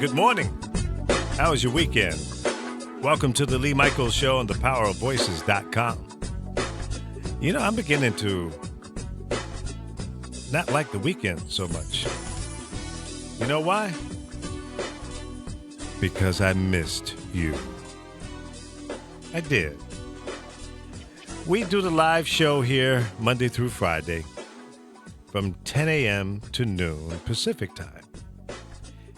Good morning. How was your weekend? Welcome to the Lee Michaels Show on thepowerofvoices.com. You know, I'm beginning to not like the weekend so much. You know why? Because I missed you. I did. We do the live show here Monday through Friday from 10 a.m. to noon Pacific time.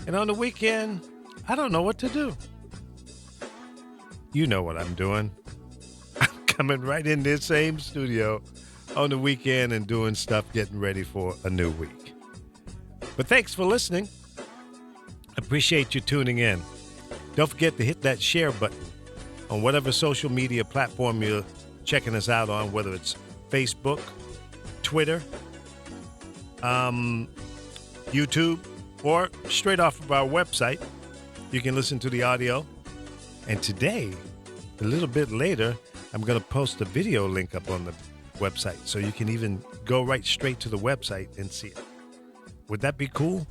And on the weekend, I don't know what to do. You know what I'm doing. I'm coming right in this same studio on the weekend and doing stuff, getting ready for a new week. But thanks for listening. Appreciate you tuning in. Don't forget to hit that share button on whatever social media platform you're checking us out on, whether it's Facebook, Twitter, YouTube, or straight off of our website. You can listen to the audio. And today, a little bit later, I'm going to post a video link up on the website so you can even go right straight to the website and see it. Would that be cool?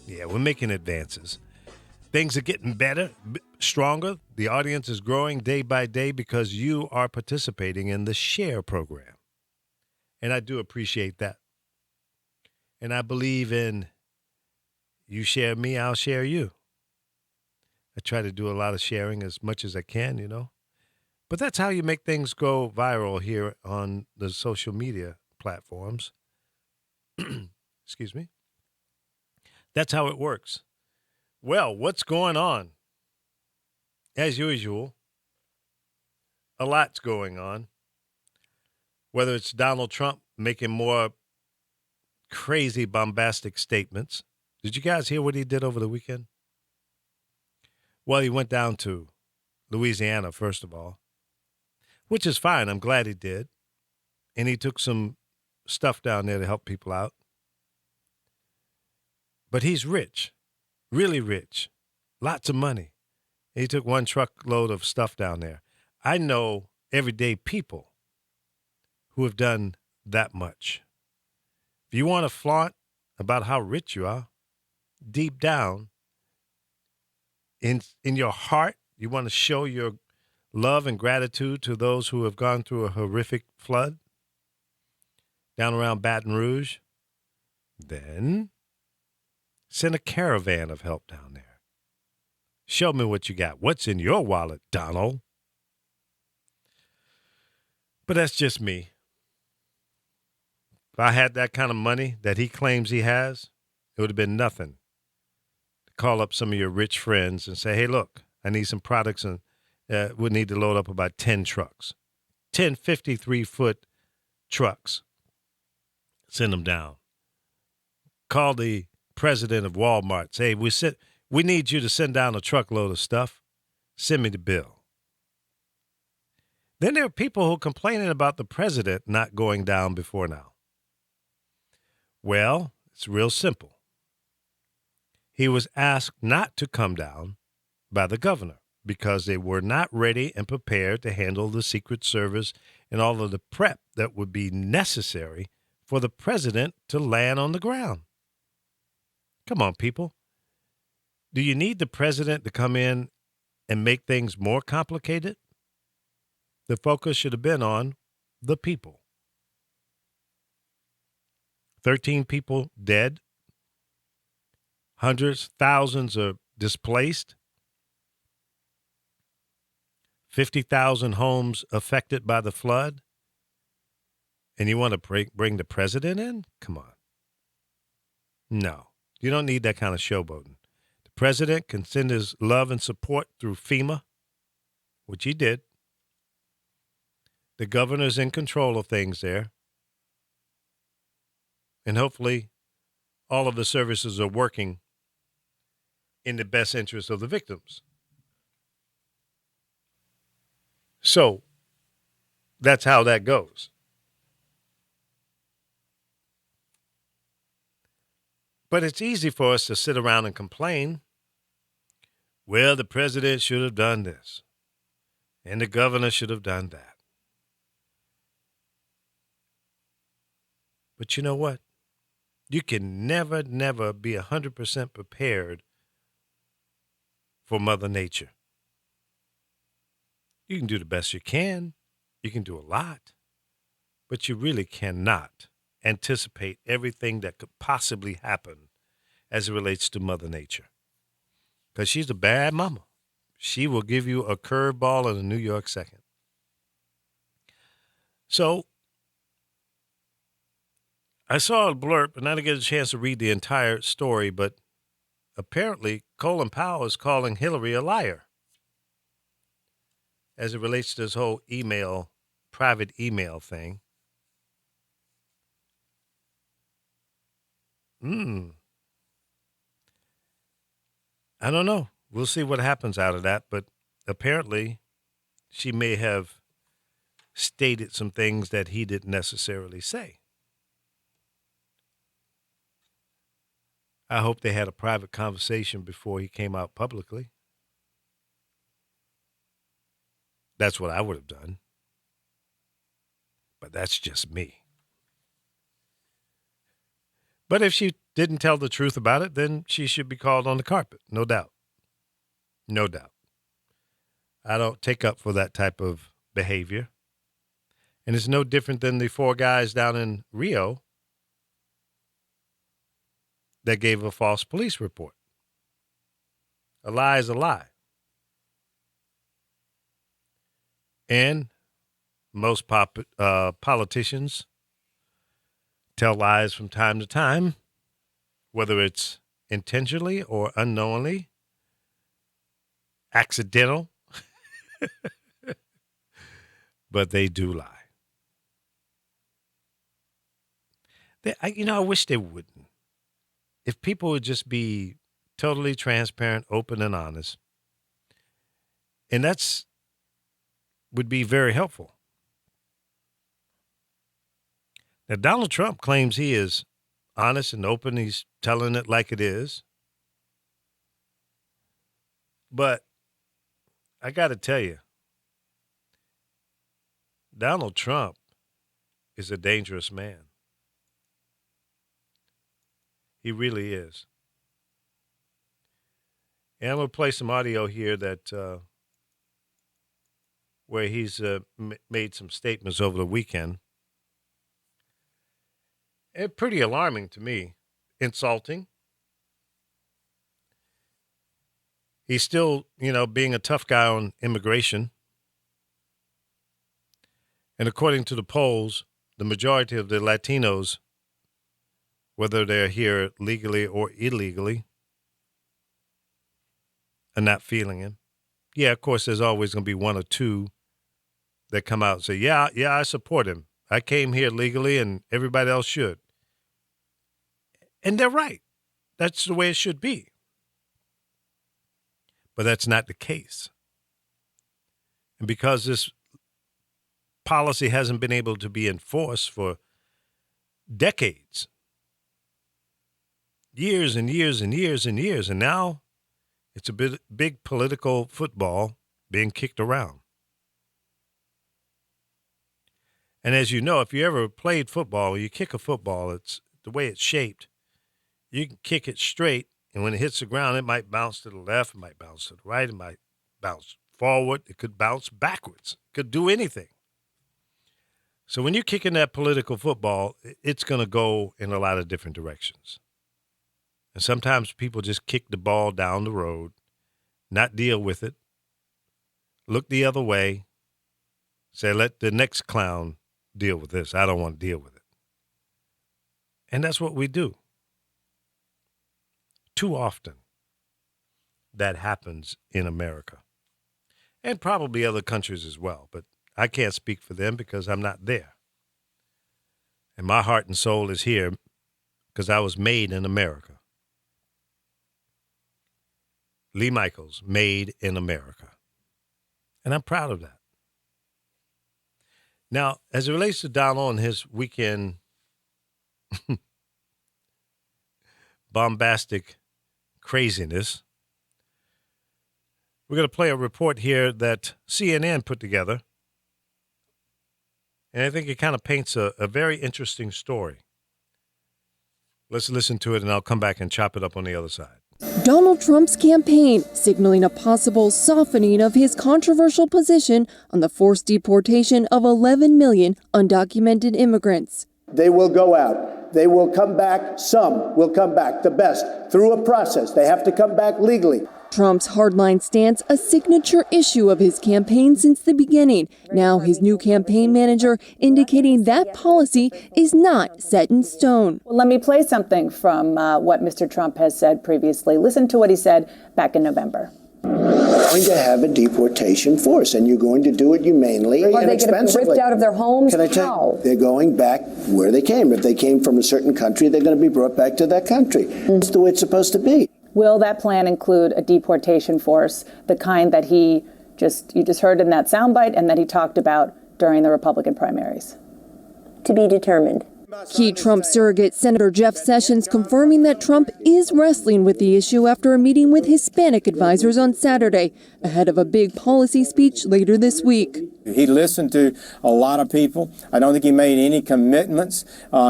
Yeah, we're making advances. Things are getting better, stronger. The audience is growing day by day because you are participating in the SHARE program. And I do appreciate that. And I believe in you share me, I'll share you. I try to do a lot of sharing as much as I can, you know. But that's how you make things go viral here on the social media platforms. Excuse me. That's how it works. Well, what's going on? As usual, a lot's going on. Whether it's Donald Trump making more crazy bombastic statements. Did you guys hear what he did over the weekend? Well, he went down to Louisiana, first of all, which is fine. I'm glad he did. And he took some stuff down there to help people out. But he's rich, really rich, lots of money. He took one truckload of stuff down there. I know everyday people who have done that much. If you want to flaunt about how rich you are, deep down, in your heart, you want to show your love and gratitude to those who have gone through a horrific flood down around Baton Rouge, then send a caravan of help down there. Show me what you got. What's in your wallet, Donald? But that's just me. If I had that kind of money that he claims he has, it would have been nothing. Call up some of your rich friends and say, hey, look, I need some products and we need to load up about 10 trucks. 10 53-foot trucks. Send them down. Call the president of Walmart. Say, we need you to send down a truckload of stuff. Send me the bill. Then there are people who are complaining about the president not going down before now. Well, it's real simple. He was asked not to come down by the governor because they were not ready and prepared to handle the Secret Service and all of the prep that would be necessary for the president to land on the ground. Come on, people. Do you need the president to come in and make things more complicated? The focus should have been on the people. 13 people dead. Hundreds, thousands are displaced. 50,000 homes affected by the flood. And you want to bring the president in? Come on. No, you don't need that kind of showboating. The president can send his love and support through FEMA, which he did. The governor's in control of things there. And hopefully all of the services are working in the best interest of the victims. So that's how that goes. But it's easy for us to sit around and complain. Well, the president should have done this, and the governor should have done that. But you know what? You can never be 100% prepared for Mother Nature. You can do the best you can. You can do a lot. But you really cannot anticipate everything that could possibly happen as it relates to Mother Nature. Because she's a bad mama. She will give you a curveball in a New York second. So I saw a blurb, and I didn't get a chance to read the entire story, but apparently Colin Powell is calling Hillary a liar as it relates to this whole private email thing. I don't know. We'll see what happens out of that, but apparently she may have stated some things that he didn't necessarily say. I hope they had a private conversation before he came out publicly. That's what I would have done. But that's just me. But if she didn't tell the truth about it, then she should be called on the carpet. No doubt. No doubt. I don't take up for that type of behavior. And it's no different than the 4 guys down in Rio that gave a false police report. A lie is a lie. And most politicians tell lies from time to time, whether it's intentionally or unknowingly, accidental, but they do lie. I wish they wouldn't. If people would just be totally transparent, open, and honest, and that's would be very helpful. Now, Donald Trump claims he is honest and open. He's telling it like it is. But I got to tell you, Donald Trump is a dangerous man. He really is. And I'm going to play some audio here that where he's made some statements over the weekend. And pretty alarming to me. Insulting. He's still, being a tough guy on immigration. And according to the polls, the majority of the Latinos, whether they're here legally or illegally, are not feeling him. Yeah, of course, there's always going to be 1 or 2 that come out and say, yeah, I support him. I came here legally and everybody else should. And they're right. That's the way it should be. But that's not the case. And because this policy hasn't been able to be enforced for decades, years and years and years and years, and now it's a big political football being kicked around. And as you know, if you ever played football, you kick a football, it's the way it's shaped. You can kick it straight, and when it hits the ground, it might bounce to the left, it might bounce to the right, it might bounce forward, it could bounce backwards, it could do anything. So when you're kicking that political football, it's going to go in a lot of different directions. And sometimes people just kick the ball down the road, not deal with it, look the other way, say, let the next clown deal with this. I don't want to deal with it. And that's what we do. Too often, that happens in America. And probably other countries as well. But I can't speak for them because I'm not there. And my heart and soul is here because I was made in America. Lee Michaels, made in America. And I'm proud of that. Now, as it relates to Donald and his weekend bombastic craziness, we're going to play a report here that CNN put together. And I think it kind of paints a very interesting story. Let's listen to it, and I'll come back and chop it up on the other side. Donald Trump's campaign signaling a possible softening of his controversial position on the forced deportation of 11 million undocumented immigrants. They will go out. They will come back. Some will come back, the best, through a process. They have to come back legally. Trump's hardline stance, a signature issue of his campaign since the beginning. Now his new campaign manager indicating that policy is not set in stone. Well, let me play something from what Mr. Trump has said previously. Listen to what he said back in November. You're going to have a deportation force, and you're going to do it humanely and expensively. Are they going to be ripped out of their homes? Can I tell you, they're going back where they came. If they came from a certain country, they're going to be brought back to that country. That's the way it's supposed to be. Will that plan include a deportation force, the kind that you just heard in that soundbite and that he talked about during the Republican primaries? To be determined. Key Trump surrogate Senator Jeff Sessions confirming that Trump is wrestling with the issue after a meeting with Hispanic advisors on Saturday, ahead of a big policy speech later this week. He listened to a lot of people. I don't think he made any commitments.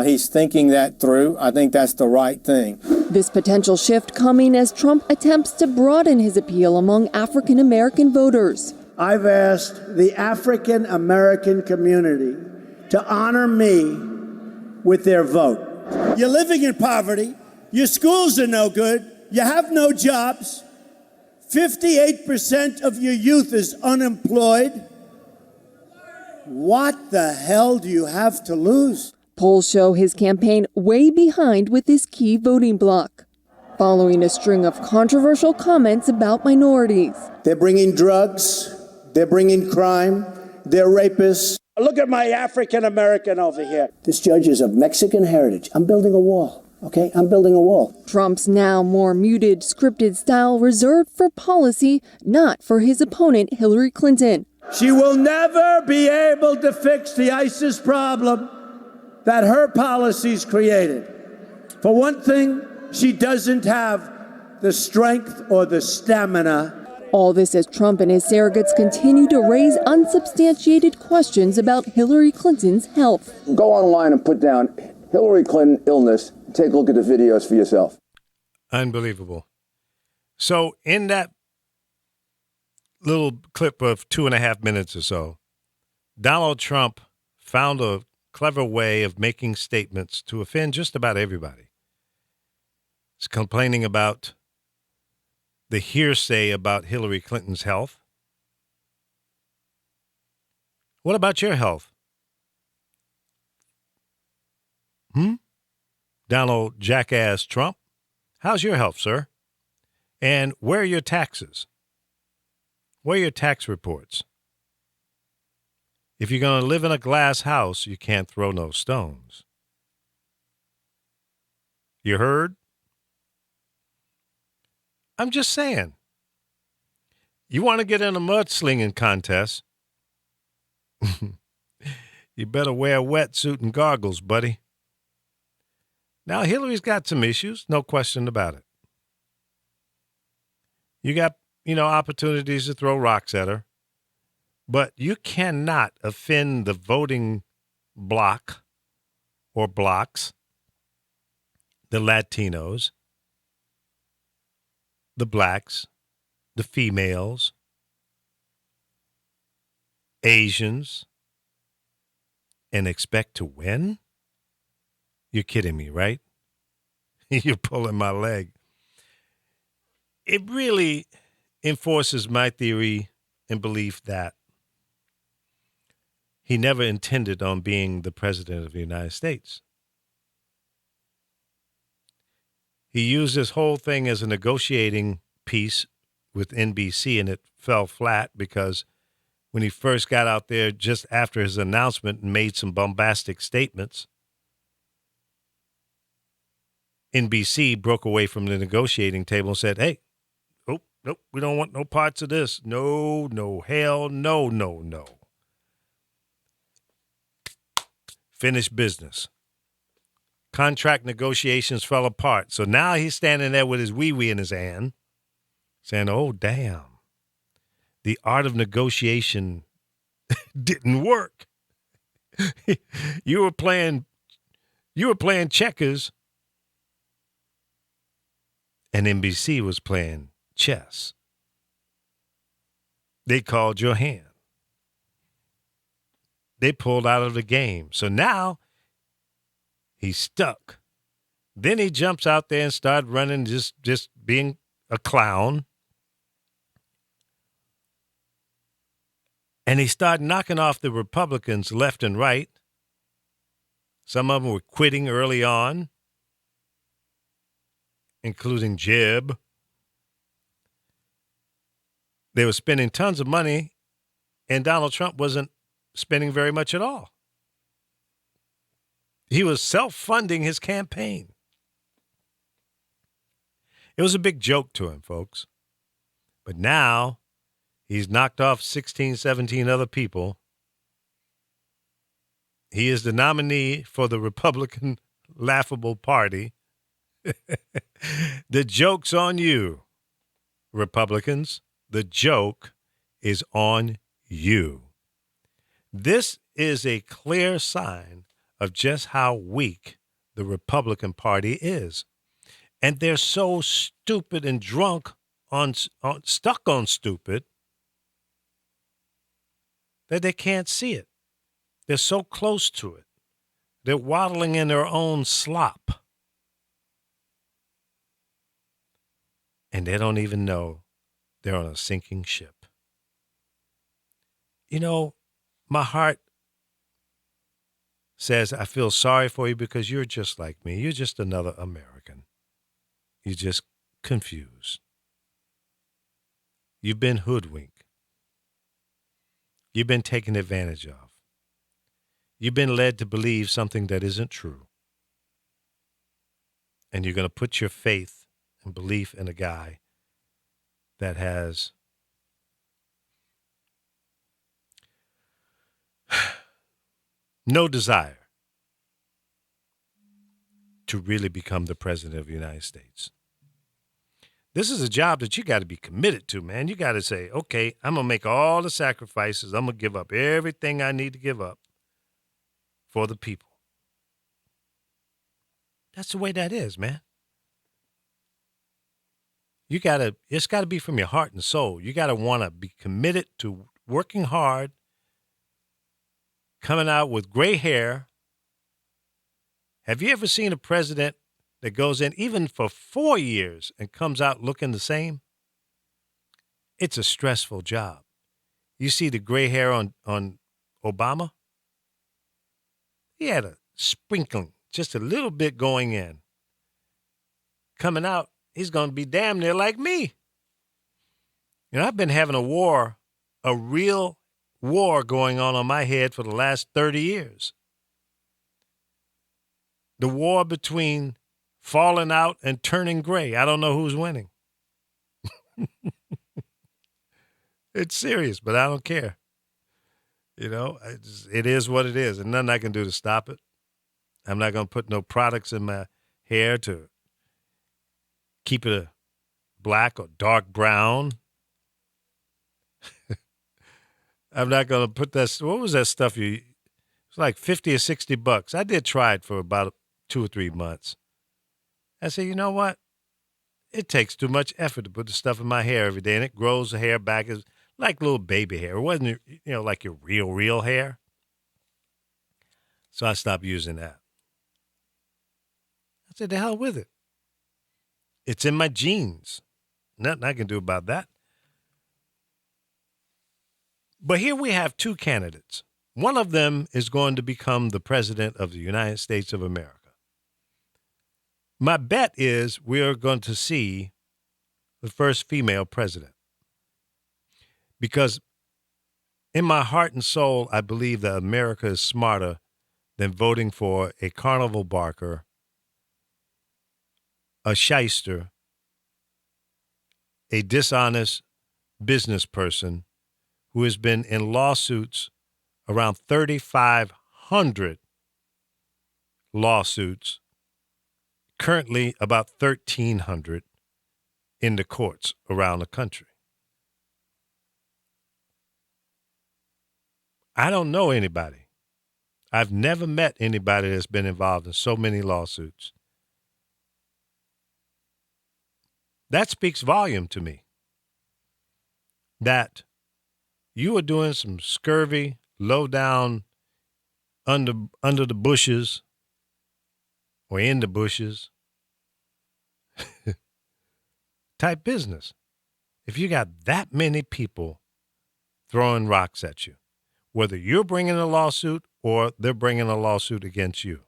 He's thinking that through. I think that's the right thing. This potential shift coming as Trump attempts to broaden his appeal among African American voters. I've asked the African American community to honor me with their vote. You're living in poverty. Your schools are no good. You have no jobs. 58% of your youth is unemployed. What the hell do you have to lose? Polls show his campaign way behind with his key voting bloc, following a string of controversial comments about minorities. They're bringing drugs. They're bringing crime. They're rapists. Look at my African American over here. This judge is of Mexican heritage. I'm building a wall, okay? I'm building a wall. Trump's now more muted, scripted style reserved for policy, not for his opponent, Hillary Clinton. She will never be able to fix the ISIS problem that her policies created. For one thing, she doesn't have the strength or the stamina. All this as Trump and his surrogates continue to raise unsubstantiated questions about Hillary Clinton's health. Go online and put down Hillary Clinton illness. Take a look at the videos for yourself. Unbelievable. So in that little clip of 2.5 minutes or so, Donald Trump found a clever way of making statements to offend just about everybody. He's complaining about the hearsay about Hillary Clinton's health. What about your health? Donald Jackass Trump, how's your health, sir? And where are your taxes? Where are your tax reports? If you're going to live in a glass house, you can't throw no stones. You heard? I'm just saying. You want to get in a mudslinging contest, you better wear a wetsuit and goggles, buddy. Now, Hillary's got some issues, no question about it. You got, opportunities to throw rocks at her, but you cannot offend the voting bloc or blocks, the Latinos, the blacks, the females, Asians, and expect to win? You're kidding me, right? You're pulling my leg. It really enforces my theory and belief that he never intended on being the president of the United States. He used this whole thing as a negotiating piece with NBC, and it fell flat because when he first got out there just after his announcement and made some bombastic statements, NBC broke away from the negotiating table and said, hey, nope, we don't want no parts of this. No, hell, no. Finish business. Contract negotiations fell apart. So now he's standing there with his wee-wee in his hand saying, oh, damn, the art of negotiation didn't work. You were playing checkers and NBC was playing chess. They called your hand. They pulled out of the game. So now he's stuck. Then he jumps out there and starts running, just being a clown. And he started knocking off the Republicans left and right. Some of them were quitting early on, including Jeb. They were spending tons of money, and Donald Trump wasn't spending very much at all. He was self-funding his campaign. It was a big joke to him, folks. But now he's knocked off 16, 17 other people. He is the nominee for the Republican Laughable Party. The joke's on you, Republicans. The joke is on you. This is a clear sign of just how weak the Republican Party is. And they're so stupid and drunk stuck on stupid that they can't see it. They're so close to it. They're waddling in their own slop. And they don't even know they're on a sinking ship. You know, my heart says, I feel sorry for you because you're just like me. You're just another American. You're just confused. You've been hoodwinked. You've been taken advantage of. You've been led to believe something that isn't true. And you're going to put your faith and belief in a guy that has no desire to really become the president of the United States. This is a job that you got to be committed to, man. You got to say, okay, I'm going to make all the sacrifices. I'm going to give up everything I need to give up for the people. That's the way that is, man. It's got to be from your heart and soul. You got to want to be committed to working hard, coming out with gray hair. Have you ever seen a president that goes in even for 4 years and comes out looking the same? It's a stressful job. You see the gray hair on Obama? He had a sprinkling, just a little bit going in. Coming out, he's going to be damn near like me. You know, I've been having a real war going on my head for the last 30 years. The war between falling out and turning gray. I don't know who's winning. It's serious, but I don't care. You know, it is what it is, and nothing I can do to stop it. I'm not going to put no products in my hair to keep it a black or dark brown. I'm not going to put that. What was that stuff it's like 50 or 60 bucks. I did try it for about 2 or 3 months. I said, you know what? It takes too much effort to put the stuff in my hair every day, and it grows the hair back as like little baby hair. It wasn't, like your real hair. So I stopped using that. I said, the hell with it. It's in my genes. Nothing I can do about that. But here we have 2 candidates. One of them is going to become the president of the United States of America. My bet is we are going to see the first female president. Because in my heart and soul, I believe that America is smarter than voting for a carnival barker, a shyster, a dishonest business person who has been in lawsuits, around 3,500 lawsuits, currently about 1,300 in the courts around the country. I don't know anybody. I've never met anybody that's been involved in so many lawsuits That speaks volume to me. That you are doing some scurvy, low down, under the bushes or in the bushes type business. If you got that many people throwing rocks at you, whether you're bringing a lawsuit or they're bringing a lawsuit against you,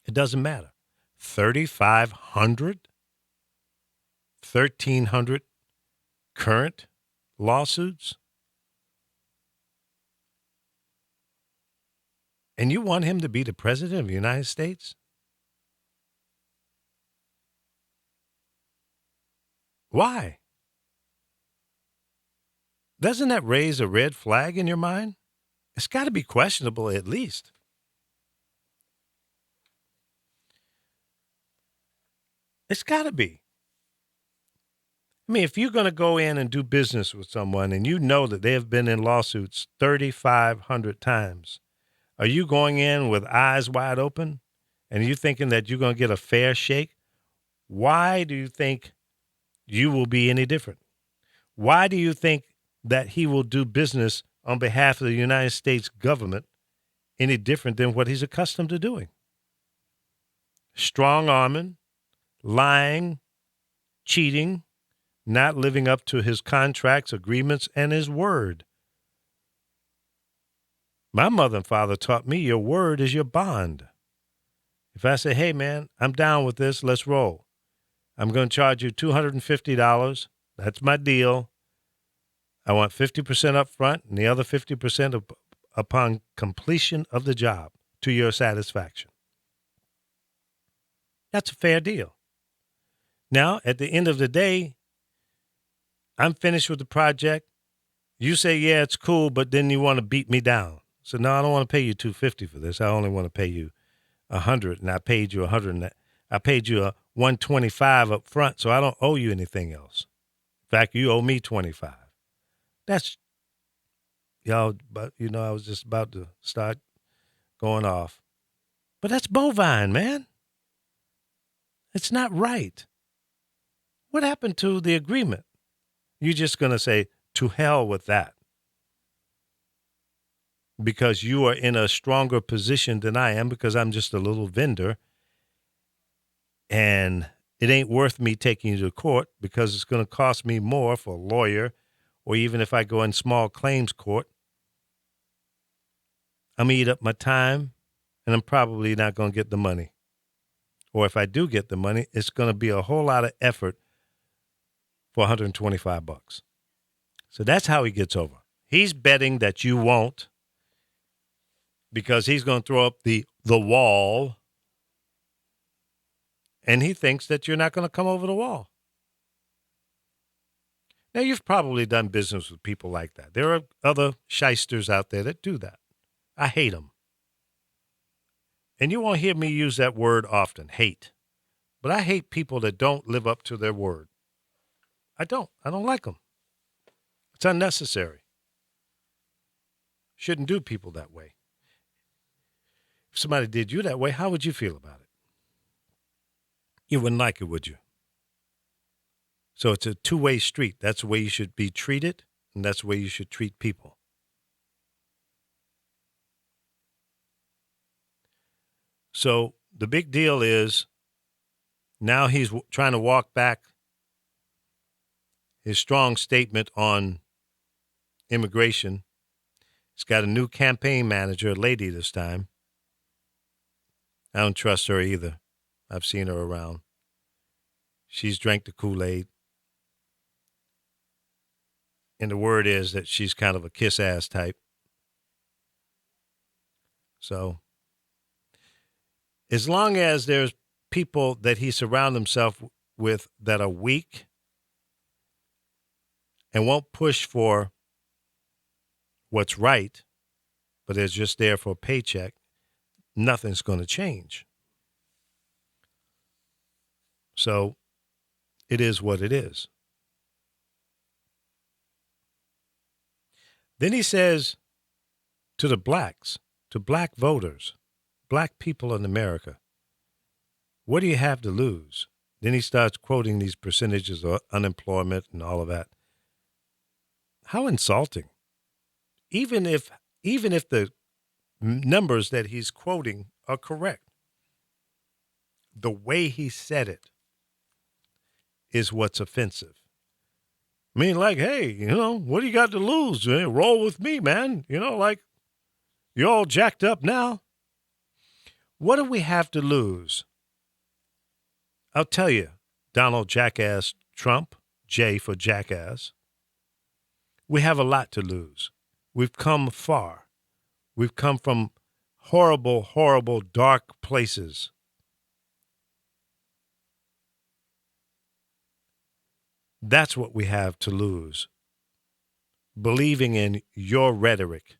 it doesn't matter. 3,500, 1,300 current lawsuits. And you want him to be the president of the United States? Why? Doesn't that raise a red flag in your mind? It's got to be questionable at least. It's got to be. I mean, if you're going to go in and do business with someone and you know that they have been in lawsuits 3,500 times, are you going in with eyes wide open and you thinking that you're going to get a fair shake? Why do you think you will be any different? Why do you think that he will do business on behalf of the United States government any different than what he's accustomed to doing? Strong-arming, lying, cheating, not living up to his contracts, agreements, and his word. My mother and father taught me your word is your bond. If I say, hey, man, I'm down with this, let's roll. I'm going to charge you $250. That's my deal. I want 50% up front and the other 50% upon completion of the job to your satisfaction. That's a fair deal. Now, at the end of the day, I'm finished with the project. You say, yeah, it's cool, but then you want to beat me down. So, no, I don't want to pay you $250 for this. I only want to pay you $100, and I paid you $100. I paid you a $125 up front, so I don't owe you anything else. In fact, you owe me $25. That's, y'all, but I was just about to start going off. But that's bovine, man. It's not right. What happened to the agreement? You're just going to say, to hell with that. Because you are in a stronger position than I am, because I'm just a little vendor. And it ain't worth me taking you to court because it's going to cost me more for a lawyer, or even if I go in small claims court, I'm going to eat up my time and I'm probably not going to get the money. Or if I do get the money, it's going to be a whole lot of effort for $125. So that's how he gets over. He's betting that you won't, because he's going to throw up the wall, and he thinks that you're not going to come over the wall. Now, you've probably done business with people like that. There are other shysters out there that do that. I hate them. And you won't hear me use that word often, hate. But I hate people that don't live up to their word. I don't like them. It's unnecessary. Shouldn't do people that way. If somebody did you that way, how would you feel about it? You wouldn't like it, would you? So it's a two-way street. That's the way you should be treated, and that's the way you should treat people. So the big deal is now he's trying to walk back his strong statement on immigration. He's got a new campaign manager, a lady this time. I don't trust her either. I've seen her around. She's drank the Kool-Aid. And the word is that she's kind of a kiss-ass type. So, as long as there's people that he surrounds himself with that are weak and won't push for what's right, but is just there for a paycheck, nothing's going to change. So it is what it is. Then he says to the blacks, to black voters, black people in America, what do you have to lose? Then he starts quoting these percentages of unemployment and all of that. How insulting. Even if the numbers that he's quoting are correct, the way he said it is what's offensive. I mean, like, hey, what do you got to lose? Roll with me, man. Like, you're all jacked up now. What do we have to lose? I'll tell you, Donald Jackass Trump, J for Jackass, we have a lot to lose. We've come far. We've come from horrible, horrible, dark places. That's what we have to lose. Believing in your rhetoric,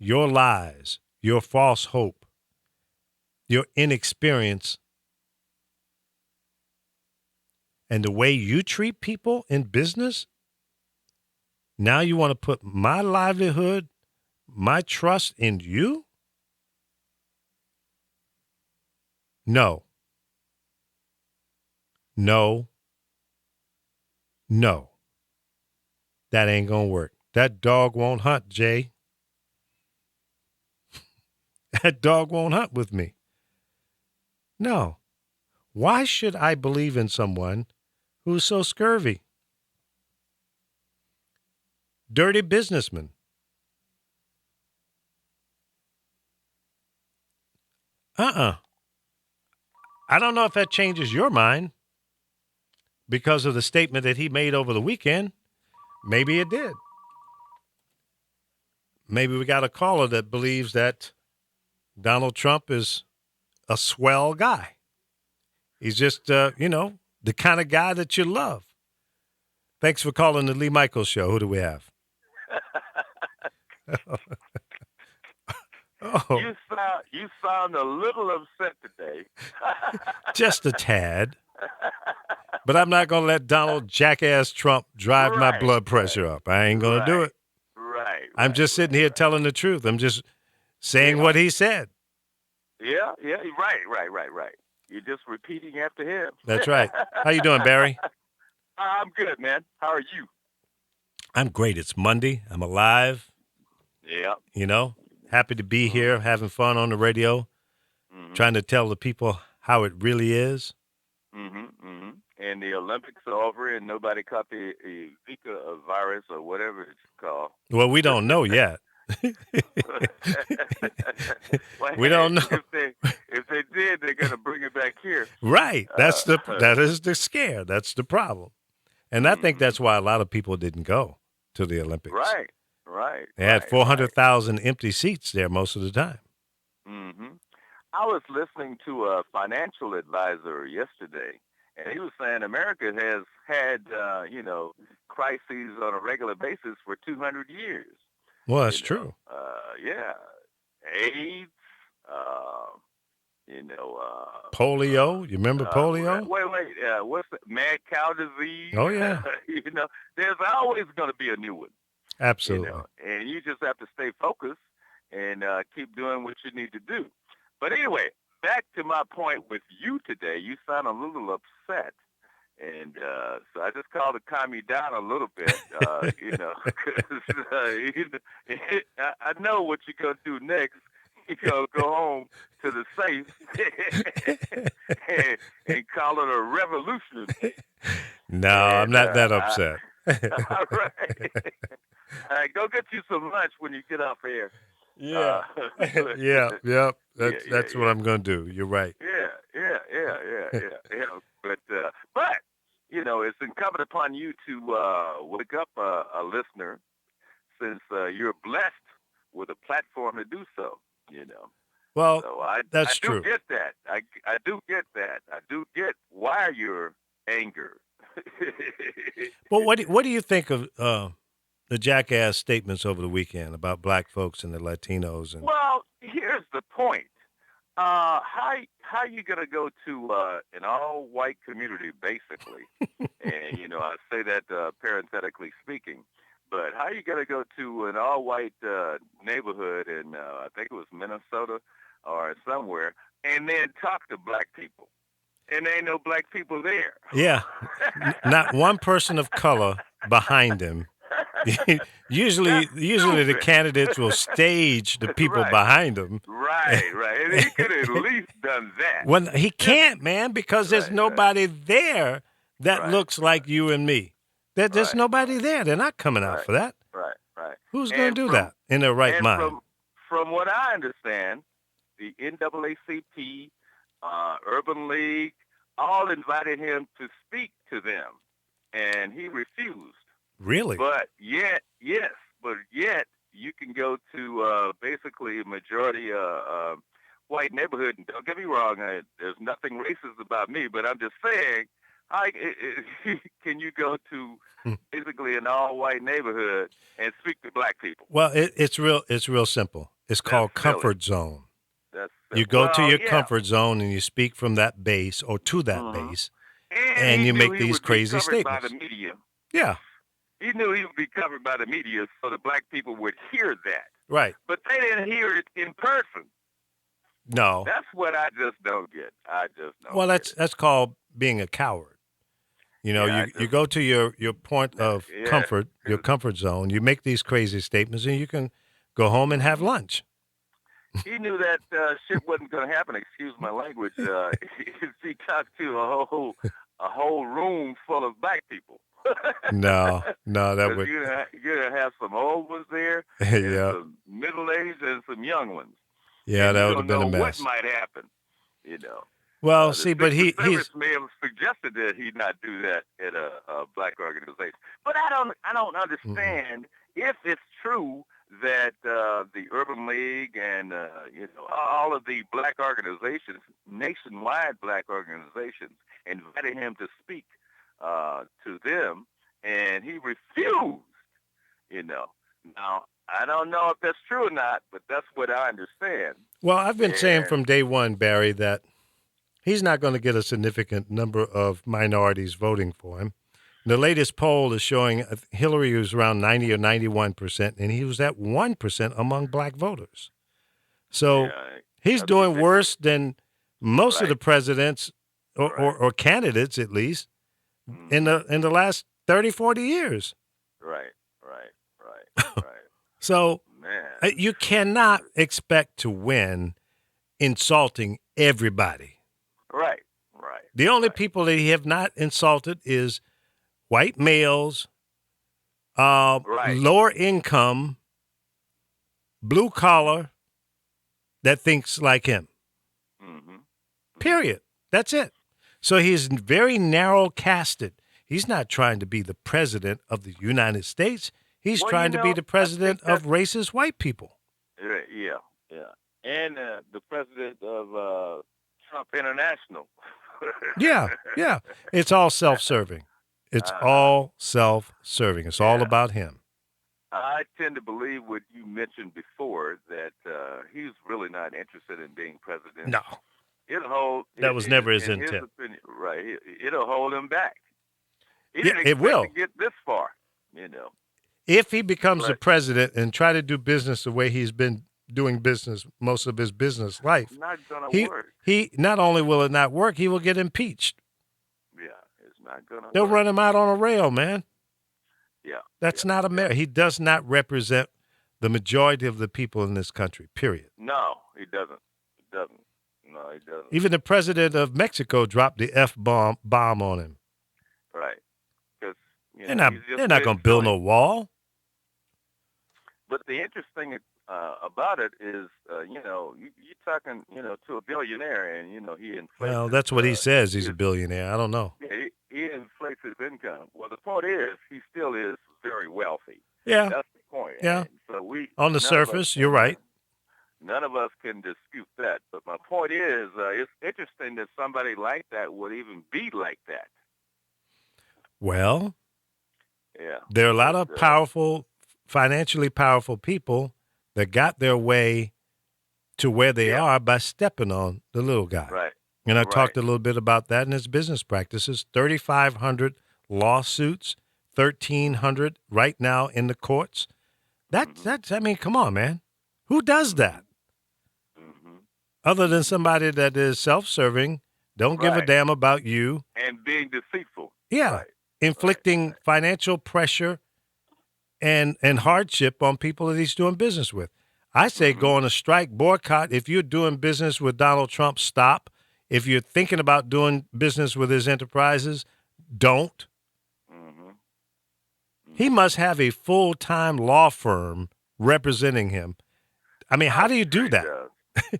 your lies, your false hope, your inexperience, and the way you treat people in business. Now you want to put my livelihood, my trust in you? No. No. No. That ain't going to work. That dog won't hunt, Jay. That dog won't hunt with me. No. Why should I believe in someone who's so scurvy? Dirty businessman. I don't know if that changes your mind because of the statement that he made over the weekend. Maybe it did. Maybe we got a caller that believes that Donald Trump is a swell guy. He's just, the kind of guy that you love. Thanks for calling the Lee Michaels Show. Who do we have? Oh, You sound a little upset today. just a tad. But I'm not going to let Donald Jackass Trump drive my blood pressure up. I ain't going to do it. Right. I'm just sitting here telling the truth. I'm just saying what he said. Yeah, right. You're just repeating after him. That's right. How you doing, Barry? I'm good, man. How are you? I'm great. It's Monday. I'm alive. Yeah. Happy to be here, having fun on the radio, trying to tell the people how it really is. And the Olympics are over, and nobody caught the Zika virus or whatever it's called. Well, we don't know yet. We don't know. If they did, they're going to bring it back here. Right. That is the scare. That's the problem. And I think that's why a lot of people didn't go to the Olympics. Right. They had 400,000 empty seats there most of the time. I was listening to a financial advisor yesterday, and he was saying America has had, crises on a regular basis for 200 years. Well, that's true. Yeah. AIDS, polio. You remember polio? Wait. What's the mad cow disease? Oh, yeah. There's always going to be a new one. Absolutely. And you just have to stay focused and keep doing what you need to do. But anyway, back to my point with you today. You sound a little upset. And so I just called to calm you down a little bit, because I know what you're going to do next. You're going to go home to the safe and call it a revolution. No, I'm not that upset. All right. All right, go get you some lunch when you get off here. Yeah. Yeah. That's what I'm going to do. You're right. Yeah. But it's incumbent upon you to wake up a listener, since you're blessed with a platform to do so. Well, so that's I true. do get that. I do get that. I do get why you're angry. Well, what do you think of the Jackass statements over the weekend about black folks and the Latinos? Well, here's the point. How you gonna go to an all-white community, basically, and I say that parenthetically speaking, but how you gonna go to an all-white neighborhood in I think it was Minnesota or somewhere, and then talk to black people? and there ain't no black people there. Yeah, not one person of color behind him. usually the candidates will stage the people Right. behind them. Right. And he could have at least done that. When he can't, man, because there's Right, nobody there that Right. looks like you and me. There's Right. nobody there. They're not coming out Right. for that. Right. Who's going And to do from- that in their right and mind? From what I understand, the NAACP, Urban League, all invited him to speak to them, and he refused. Really? But yet you can go to basically a majority white neighborhood, and don't get me wrong, there's nothing racist about me, but I'm just saying, can you go to basically an all-white neighborhood and speak to black people? Well, it's real simple. It's called That's silly. comfort zone. That's You go to well, your yeah. comfort zone and you speak from that base or to that Mhm. base. And you he make knew he these would be crazy covered by statements. the media. Yeah, He knew he would be covered by the media, so the black people would hear that. right. But they didn't hear it in person. No. That's what I just don't get. I just don't. Well, get that's called being a coward. You know, Yeah, you go to your point of Yeah. comfort, your comfort zone. You make these crazy statements, and you can go home and have lunch. it. He knew that shit wasn't going to happen. Excuse my language. If he talked to a whole room full of black people. No, that 'Cause would. you're gonna have some old ones there, and Yeah, some middle-aged, and some young ones. yeah, And that you would have been a don't know mess. what might happen. You know. Well, The see, but Secret he's Service may have suggested that he not do that at a black organization. But I don't understand if it's true that the Urban League and all of the black organizations, nationwide black organizations, invited him to speak to them, and he refused. Now I don't know if that's true or not, but that's what I understand. Well, I've been saying Yeah. from day one, Barry, that he's not going to get a significant number of minorities voting for him. The latest poll is showing Hillary was around 90 or 91%, and he was at 1% among black voters. So Yeah, he's that's doing ridiculous. worse than most of Right. the presidents or candidates, at least, in the last 30, 40 years. Right. So Man. you cannot expect to win insulting everybody. Right. The only people that he have not insulted is white males, lower income, blue collar, that thinks like him. Mm-hmm. Period. That's it. So he's very narrow casted. He's not trying to be the president of the United States. He's Well, trying to be the president I of think racist white people. Yeah. And the president of Trump International. Yeah. It's all self-serving. It's all self-serving. It's all about him. I tend to believe what you mentioned before, that he's really not interested in being president. No. It'll hold. That was never his in intent. opinion, right. It'll hold him back. He Yeah, didn't it expect will. to get this far, If he becomes the Right. president and try to do business the way he's been doing business most of his business life, Not going to work. he not only will it not work, he will get impeached. Yeah, it's not going to They'll work. run him out on a rail, man. Yeah. That's not America. He does not represent the majority of the people in this country, period. No, he doesn't. No, he doesn't. Even the president of Mexico dropped the F-bomb on him. Right. Because They're not going to build no wall. But the interesting about it is, you're talking, to a billionaire, and he inflates. Well, that's what he his, says. He's a his- billionaire. I don't know. Yeah, he inflates his income. Well, the point is, he still is very wealthy. Yeah. That's the point. Yeah. And so On the surface, you're right. None of us can dispute that. But my point is, it's interesting that somebody like that would even be like that. Well, Yeah. there are a lot of But, powerful, financially powerful people that got their way to where they Yeah. are by stepping on the little guy. Right. And I Right. talked a little bit about that in his business practices. 3,500 lawsuits, 1,300 right now in the courts. That's, I mean, come on, man. Who does that? Mm-hmm. Other than somebody that is self-serving, don't give a Right. damn about you. And being deceitful. Yeah, Right. inflicting financial pressure and hardship on people that he's doing business with. I say go on a strike, boycott. If you're doing business with Donald Trump, stop. If you're thinking about doing business with his enterprises, don't. He must have a full-time law firm representing him. I mean, how do you do that?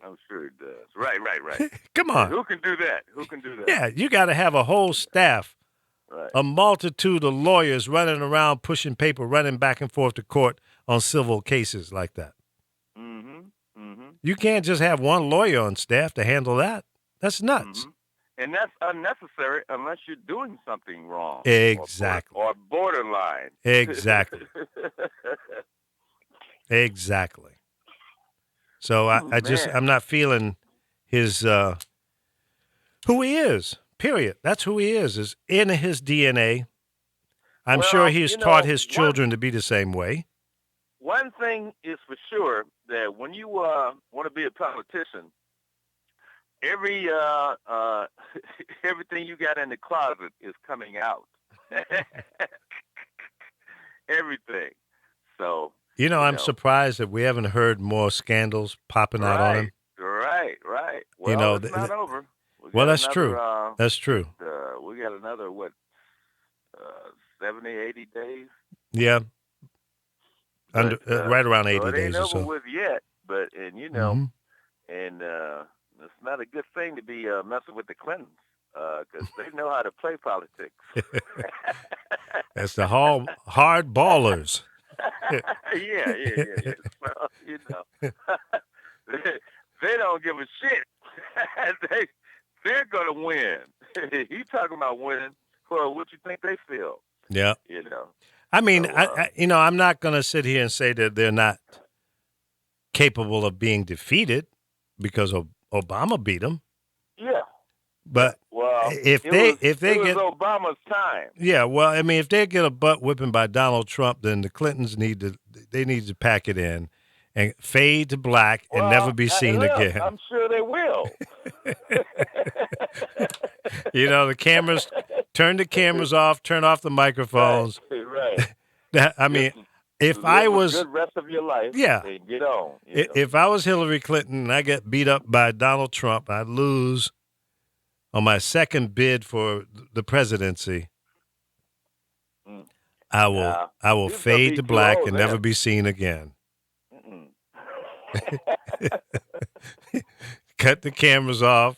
I'm sure he does. Right. Come on. Who can do that? Who can do that? Yeah, you got to have a whole staff, Right. a multitude of lawyers running around pushing paper, running back and forth to court on civil cases like that. You can't just have one lawyer on staff to handle that. That's nuts. And that's unnecessary unless you're doing something wrong. Exactly. Or borderline. Exactly. Exactly. So I'm not feeling his, who he is, period. That's who he is in his DNA. I'm sure he's taught his children to be the same way. One thing is for sure, that when you want to be a politician, everything you got in the closet is coming out. Everything. So I'm surprised that we haven't heard more scandals popping out on him. Right. Well, it's not over. Well, that's true. That's true. We got another 70, 80 days. Yeah. Right around 80 so days or so. It ain't over with yet, but and it's not a good thing to be messing with the Clintons because they know how to play politics. That's the hard ballers. Yeah. Well, they don't give a shit. They're gonna win. You talking about winning? Well, what you think they feel? Yeah. I mean, So, I'm not going to sit here and say that they're not capable of being defeated because Obama beat them. Yeah. But Well, if they it get was Obama's time. Yeah, well, I mean, if they get a butt whipping by Donald Trump, then the Clintons need to pack it in and fade to black and never be seen again. I'm sure they will. The cameras, turn the cameras off, turn off the microphones. Right. I mean, if I was the rest of your life, yeah, and get on. If I was Hillary Clinton and I get beat up by Donald Trump, I'd lose on my second bid for the presidency. I will fade to black and never be seen again. Cut the cameras off,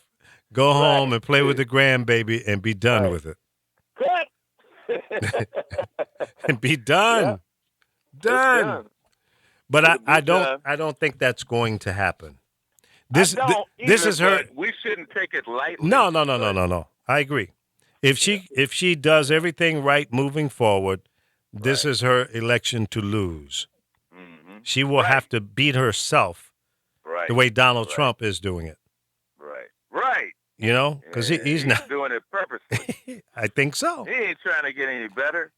go home and play with the grandbaby and be done with it. Cut. And be done. Done. But I don't think that's going to happen. This is her. We shouldn't take it lightly. No. I agree. If she does everything right moving forward, this is her election to lose. She will have to beat herself the way Donald Trump is doing it. Right. Because he's not doing it purposely. I think so. He ain't trying to get any better.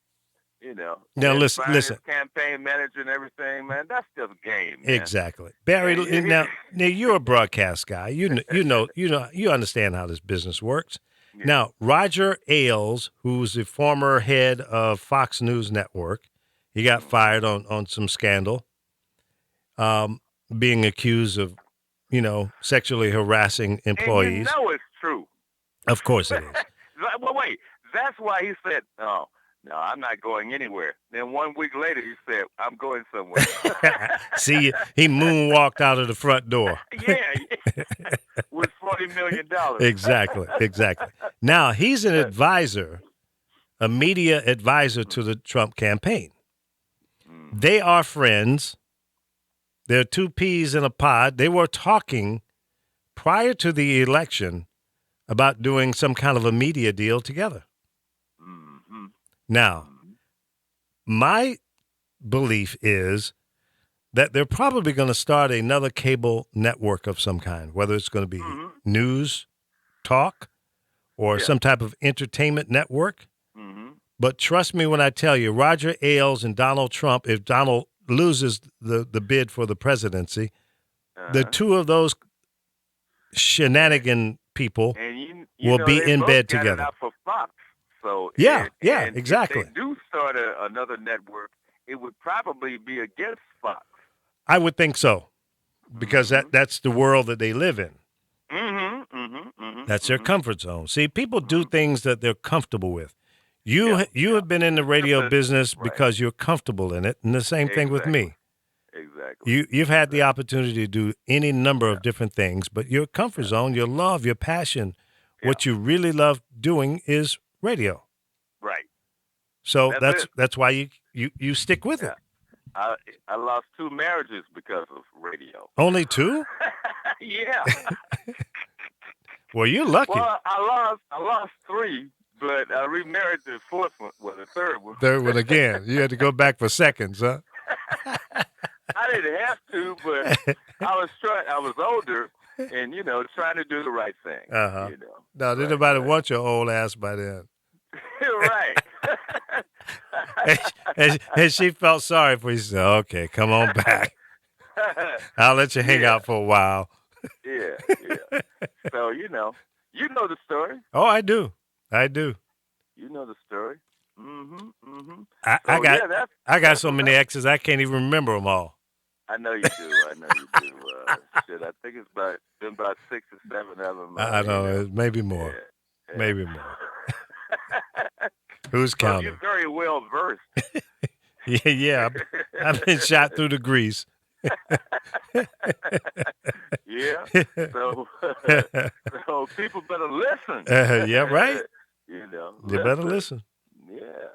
Now listen. His campaign manager and everything, man. That's just a game. Man. Exactly, Barry. Now you're a broadcast guy. You understand how this business works. Yeah. Now Roger Ailes, who's the former head of Fox News Network, he got fired on some scandal, being accused of, sexually harassing employees. And it's true. Of course it is. Well, wait. That's why he said, no, I'm not going anywhere. Then 1 week later, he said, I'm going somewhere. See, he moonwalked out of the front door. Yeah. With $40 million. Exactly. Now, he's an advisor, a media advisor to the Trump campaign. They are friends. They're two peas in a pod. They were talking prior to the election about doing some kind of a media deal together. Now, my belief is that they're probably going to start another cable network of some kind, whether it's going to be news, talk, or some type of entertainment network. But trust me when I tell you, Roger Ailes and Donald Trump, if Donald loses the bid for the presidency, the two of those shenanigan people. And will be they in both bed got it together. out for Fox. So Yeah, and exactly. If they do start another network, it would probably be against Fox. I would think so, because that's the world that they live in. That's their comfort zone. See, people do things that they're comfortable with. You have been in the radio business because you're comfortable in it, and the same thing with me. Exactly. You've had the opportunity to do any number of different things, but your comfort zone, your love, your passion, what you really love doing is radio. Right. So That's that's why you stick with it. I lost 2 marriages because of radio. Only 2? Yeah. Well, you're lucky. Well, I lost 3, but I remarried the 4th one, the 3rd one. Third one again. You had to go back for seconds, huh? I didn't have to, but I was older and, trying to do the right thing. Uh-huh. No, didn't nobody want your old ass by then. Right. and she felt sorry for you. She said, okay, come on back. I'll let you hang out for a while. Yeah. So, you know the story. Oh, I do. You know the story. Mm-hmm. I got so many exes, I can't even remember them all. I know you do. Shit, I think it's been about 6 or 7 of them. I know, maybe more. Yeah. Maybe more. Who's counting? You're very well versed. Yeah. I've been shot through the grease. Yeah. So people better listen. Yeah, right. You better listen. Yeah.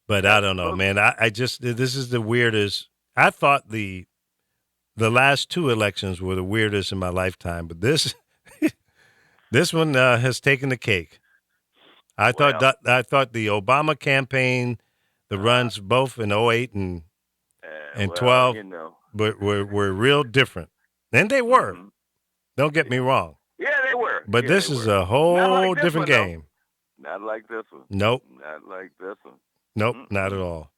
But I don't know, man. I just, this is the weirdest. I thought the last 2 elections were the weirdest in my lifetime, but this one has taken the cake. I thought the Obama campaign, the runs both in 08 and 12, were real different, and they were. Mm-hmm. Don't get me wrong. Yeah, they were. But this is a whole different game. Not like this one. Nope. Not like this one. Nope, not at all.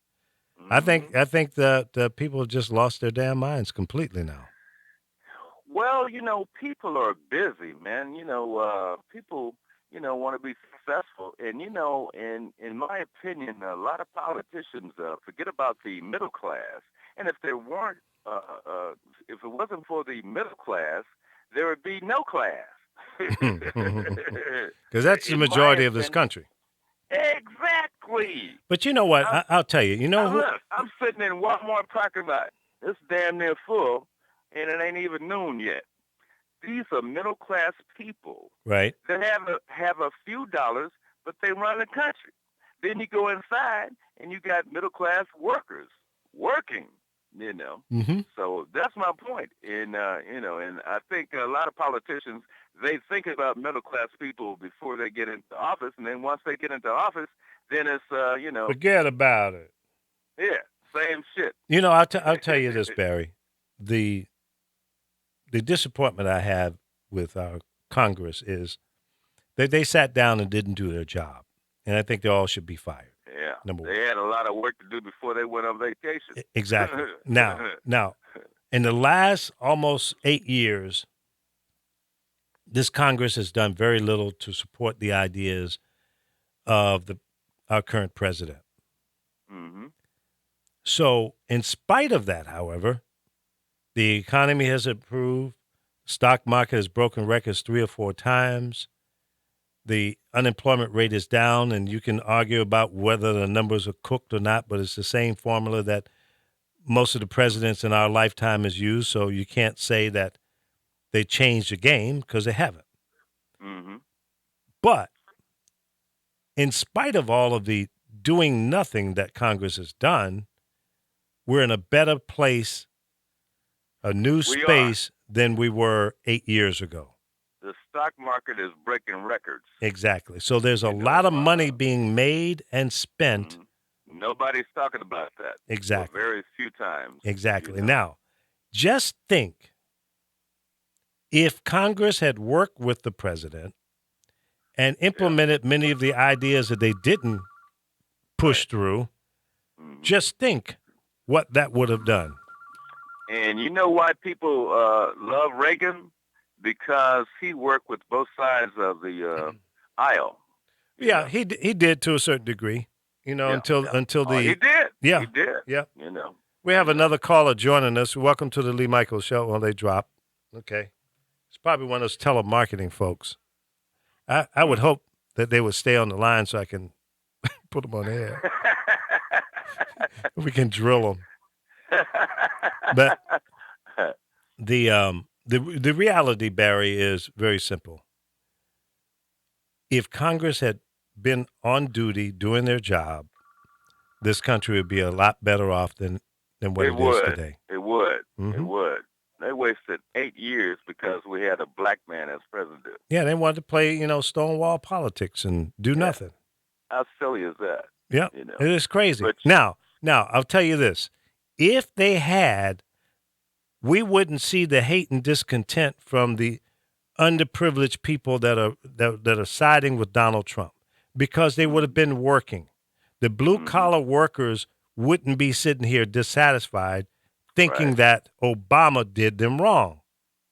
I think that people have just lost their damn minds completely now. Well, people are busy, man. People, want to be successful. And, in my opinion, a lot of politicians forget about the middle class. And if there weren't, if it wasn't for the middle class, there would be no class. Because that's the majority of this country. Exactly. But you know what? I'll tell you. Look, I'm sitting in Walmart parking lot. It's damn near full, and it ain't even noon yet. These are middle class people, right? That have a few dollars, but they run the country. Then you go inside, and you got middle class workers working. Mm-hmm. So that's my point. And and I think a lot of politicians, they think about middle class people before they get into office, and then once they get into office, then it's forget about it. Yeah, same shit. I'll tell you this, Barry. The disappointment I have with our Congress is that they sat down and didn't do their job, and I think they all should be fired. Yeah, Number they had a lot of work to do before they went on vacation. Exactly. Now, in the last almost 8 years, this Congress has done very little to support the ideas of our current president. Mm-hmm. So, in spite of that, however, the economy has improved. Stock market has broken records 3 or 4 times. The unemployment rate is down, and you can argue about whether the numbers are cooked or not, but it's the same formula that most of the presidents in our lifetime has used, so you can't say that they changed the game because they haven't. Mm-hmm. But in spite of all of the doing nothing that Congress has done, we're in a better place, a new space than we were 8 years ago. The stock market is breaking records. Exactly. So there's a lot of money being made and spent. Mm-hmm. Nobody's talking about that. Exactly. Very few times. Exactly. Now, just think if Congress had worked with the president and implemented many of the ideas that they didn't push through, just think what that would have done. And you know why people love Reagan? because he worked with both sides of the aisle. Yeah, he did to a certain degree. Until He did. Yeah. He did. Yeah. You know. We have another caller joining us. Welcome to the Lee Michaels Show. Well, they drop. Okay. It's probably one of those telemarketing folks. I would hope that they would stay on the line so I can put them on air. We can drill them. But the reality, Barry, is very simple. If Congress had been on duty doing their job, this country would be a lot better off than what it is today. It would. Mhm. It would. They wasted 8 years because we had a black man as president. Yeah, they wanted to play, Stonewall politics and do nothing. How silly is that? Yeah, You know. it is crazy. But- Now, I'll tell you this. If they had, we wouldn't see the hate and discontent from the underprivileged people that are siding with Donald Trump because they would have been working. The blue-collar workers wouldn't be sitting here dissatisfied thinking Right. that Obama did them wrong.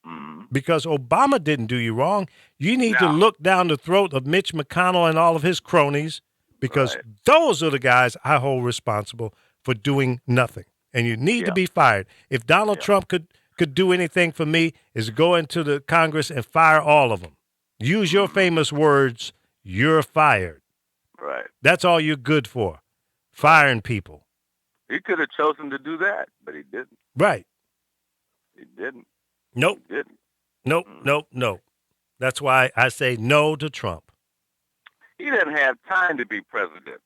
Mhm. Because Obama didn't do you wrong. You need to No. look down the throat of Mitch McConnell and all of his cronies because Right. those are the guys I hold responsible for doing nothing. And you need to Yeah. be fired. If Donald Yeah. Trump could do anything for me, is go into the Congress and fire all of them. Use your famous words, you're fired. Right. That's all you're good for, firing people. He could have chosen to do that, but he didn't. Right. He didn't. Nope, He didn't. nope. That's why I say no to Trump. He didn't have time to be president.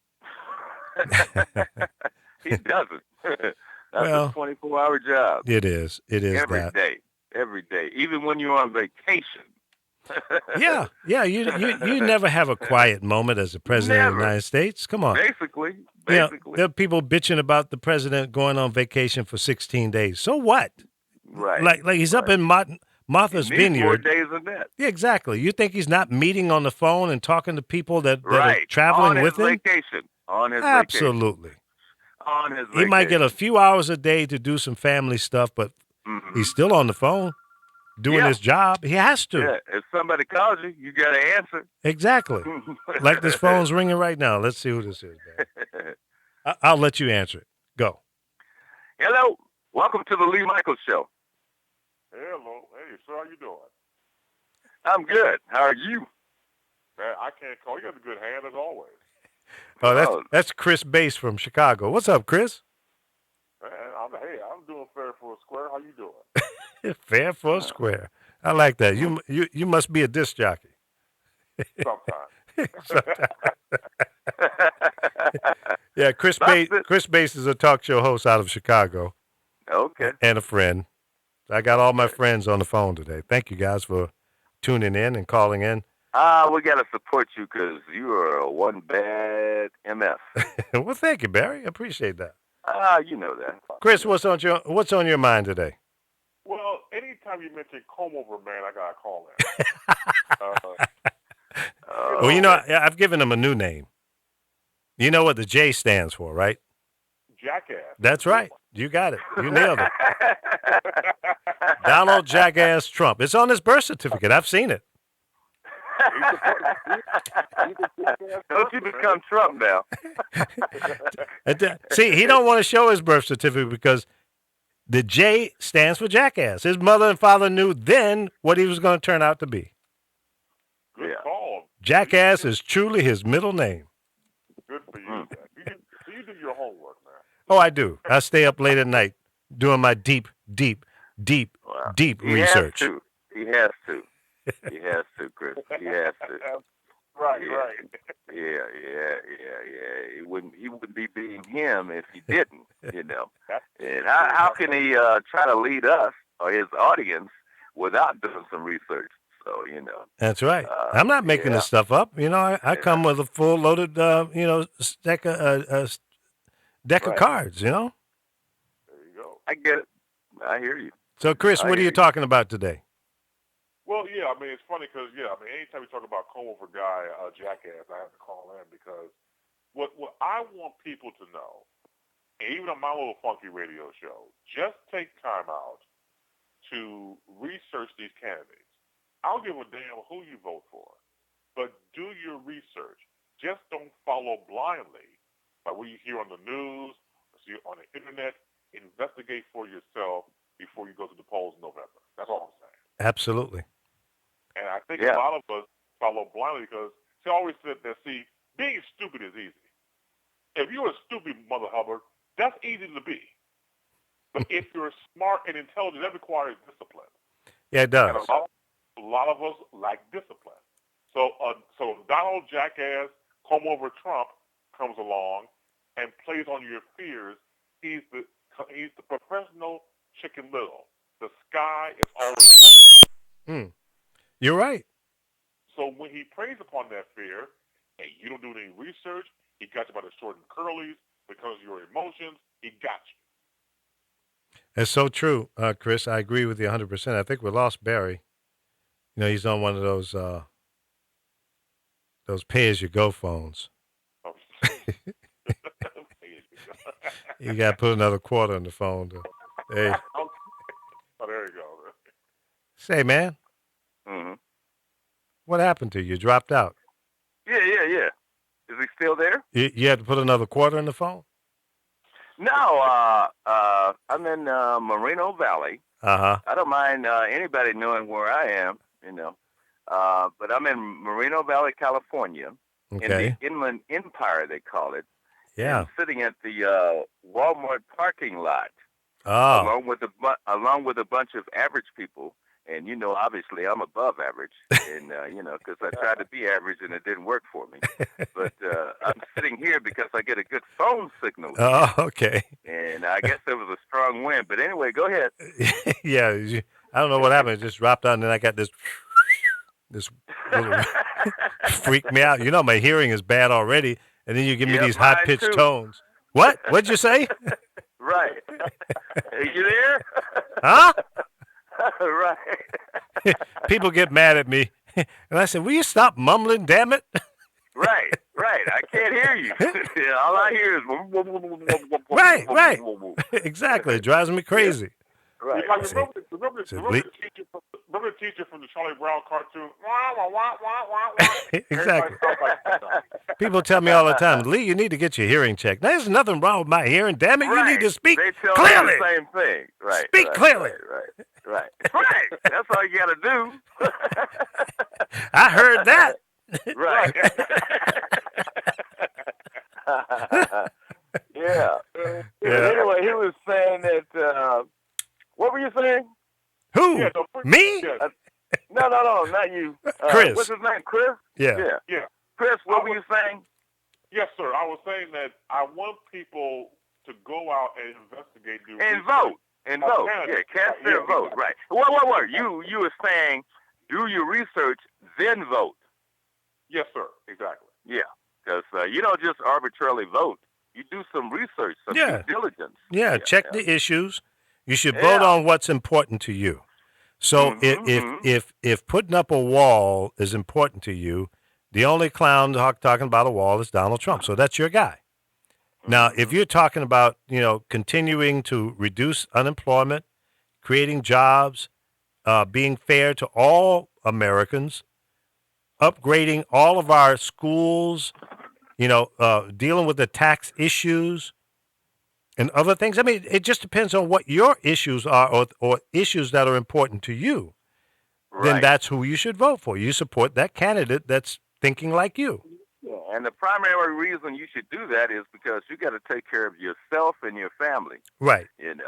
He doesn't. That's Well, a 24-hour job. It is Every that. day. Every day. Even when you're on vacation. Yeah. You never have a quiet moment as a president of the Never. United States. Come on. Basically. There are people bitching about the president going on vacation for 16 days. So what? Right. Like he's up in Martha's He needs more Vineyard. days than that. Yeah, exactly. You think he's not meeting on the phone and talking to people that are Right. traveling on with his him? Vacation. On his vacation. Absolutely. On his vacation. He might get a few hours a day to do some family stuff, but Mhm. he's still on the phone doing Yeah. his job. He has to. Yeah. If somebody calls you, you got to answer. Exactly. Like this phone's ringing right now. Let's see who this is. Man. I'll let you answer it. Go. Hello. Welcome to the Lee Michaels Show. Hello. Hey, sir, how you doing? I'm good. How are you? Man, I can't call. You got a good hand as always. Oh, that's Chris Bass from Chicago. What's up, Chris? Man, I'm doing fair for a square. How you doing? Fair for a square. I like that. You must be a disc jockey. Sometimes. Yeah, Chris Bass is a talk show host out of Chicago. Okay. And a friend. I got all my friends on the phone today. Thank you guys for tuning in and calling in. We got to support you because you are one bad MF. Well, thank you, Barry. I appreciate that. You know that. Chris, what's on your mind today? Well, anytime you mention comb over man, I got to call in. Well, you know, I've given him a new name. You know what the J stands for, right? Jackass. That's right. You got it. You nailed it. Donald Jackass Trump. It's on his birth certificate. I've seen it. Don't you become Trump now. See, he don't want to show his birth certificate because the J stands for jackass. His mother and father knew then what he was going to turn out to be. Good call. Jackass is truly his middle name. Good for you. So you do your homework, man. Oh, I do. I stay up late at night doing my deep research. He has to. He has to, Chris. He has to. Right. Yeah. He wouldn't be being him if he didn't, you know. And how can he try to lead us or his audience without doing some research? So, you know. That's right. I'm not making this stuff up. You know, I come with a full loaded, deck of cards, you know. There you go. I get it. I hear you. So, Chris, what are you talking about today? Well, yeah, I mean, it's funny because, anytime we talk about comb-over guy, jackass, I have to call in because what I want people to know, and even on my little funky radio show, just take time out to research these candidates. I'll give a damn who you vote for, but do your research. Just don't follow blindly by what you hear on the news, see on the internet. Investigate for yourself before you go to the polls in November. That's all I'm saying. Absolutely. And I think a lot of us follow blindly because she always said that, see, being stupid is easy. If you're a stupid Mother Hubbard, that's easy to be. But if you're smart and intelligent, that requires discipline. Yeah, it does. And a lot of us lack discipline. So Donald Jackass, come over Trump, comes along and plays on your fears. He's the professional Chicken Little. The sky is always falling. You're right. So when he preys upon that fear, and you don't do any research, he got you by the short and curlies because of your emotions. He got you. That's so true, Chris. I agree with you 100%. I think we lost Barry. You know, he's on one of those pay-as-you-go phones. You got to put another quarter in the phone. Hey. Oh, there you go. Say, man. Mm-hmm. What happened to you? You dropped out. Yeah. Is he still there? You had to put another quarter in the phone? No, I'm in Moreno Valley. Uh-huh. I don't mind anybody knowing where I am, you know. But I'm in Moreno Valley, California, Okay. in the Inland Empire, they call it. Yeah. I'm sitting at the Walmart parking lot, Oh. along with a bunch of average people. And, you know, obviously I'm above average, and, you know, because I tried to be average and it didn't work for me. But I'm sitting here because I get a good phone signal. Oh, okay. And I guess there was a strong wind. But anyway, go ahead. Yeah. I don't know what happened. It just dropped out, and then I got this little freaked me out. You know, my hearing is bad already, and then you give me these high-pitched tones. What? What'd you say? Right. Are you there? Huh? Right. People get mad at me, and I said, "Will you stop mumbling? Damn it!" Right. I can't hear you. All I hear is Right. Exactly. It drives me crazy. Right. Like, remember the teacher from the Charlie Brown cartoon? Exactly. People tell me all the time, Lee, you need to get your hearing checked. There's nothing wrong with my hearing. Damn it, you need to speak They tell clearly. me the same thing. Right. Speak clearly. Right. That's all you got to do. I heard that. Right. Yeah. Anyway, he was saying that. What were you saying? Who? Yeah, Me? Yeah. No, not you. Chris. What's his name? Chris? Yeah. Chris, what were you saying? Yes, sir. I was saying that I want people to go out and investigate. And vote. Yeah, cast their vote. Right. What? You were saying, do your research, then vote. Yes, sir. Exactly. Yeah, because you don't just arbitrarily vote. You do some research, some due diligence. Yeah, check the issues. You should vote on what's important to you. So if putting up a wall is important to you, the only clown talking about a wall is Donald Trump. So that's your guy. Now, if you're talking about, continuing to reduce unemployment, creating jobs, being fair to all Americans, upgrading all of our schools, dealing with the tax issues and other things. I mean, it just depends on what your issues are or issues that are important to you. Right. Then that's who you should vote for. You support that candidate that's thinking like you. Yeah, and the primary reason you should do that is because you got to take care of yourself and your family. Right. And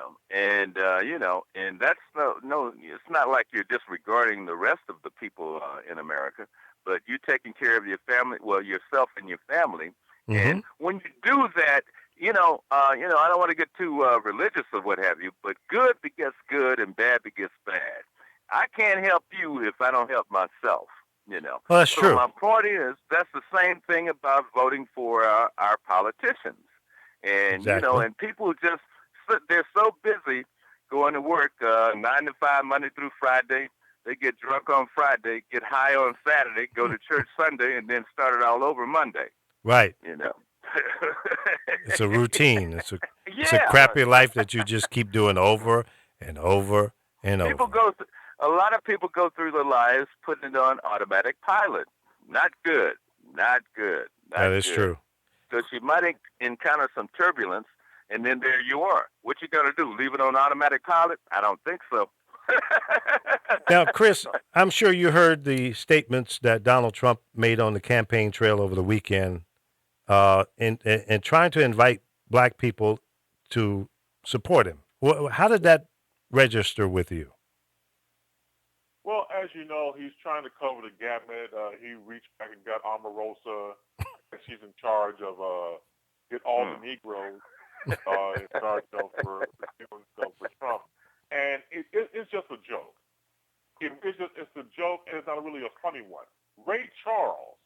that's no, it's not like you're disregarding the rest of the people in America, but you're taking care of your family, yourself and your family. Mm-hmm. And when you do that, I don't want to get too religious or what have you, but good begets good and bad begets bad. I can't help you if I don't help myself. Well, that's true. My point is that's the same thing about voting for our politicians. And, Exactly. and people just, they're so busy going to work 9 to 5, Monday through Friday. They get drunk on Friday, get high on Saturday, go to church Sunday, and then start it all over Monday. Right. It's a routine. It's a crappy life that you just keep doing over and over and over. a lot of people go through their lives putting it on automatic pilot. Not good. Not good. Not That is good. true. Because you might encounter some turbulence, and then there you are. What you gonna do? Leave it on automatic pilot? I don't think so. Now, Chris, I'm sure you heard the statements that Donald Trump made on the campaign trail over the weekend, and trying to invite black people to support him. How did that register with you? Well, as you know, he's trying to cover the gamut. He reached back and got Omarosa, and she's in charge of get all the Negroes in charge of for doing stuff for Trump. And it's just a joke. It's a joke, and it's not really a funny one. Ray Charles,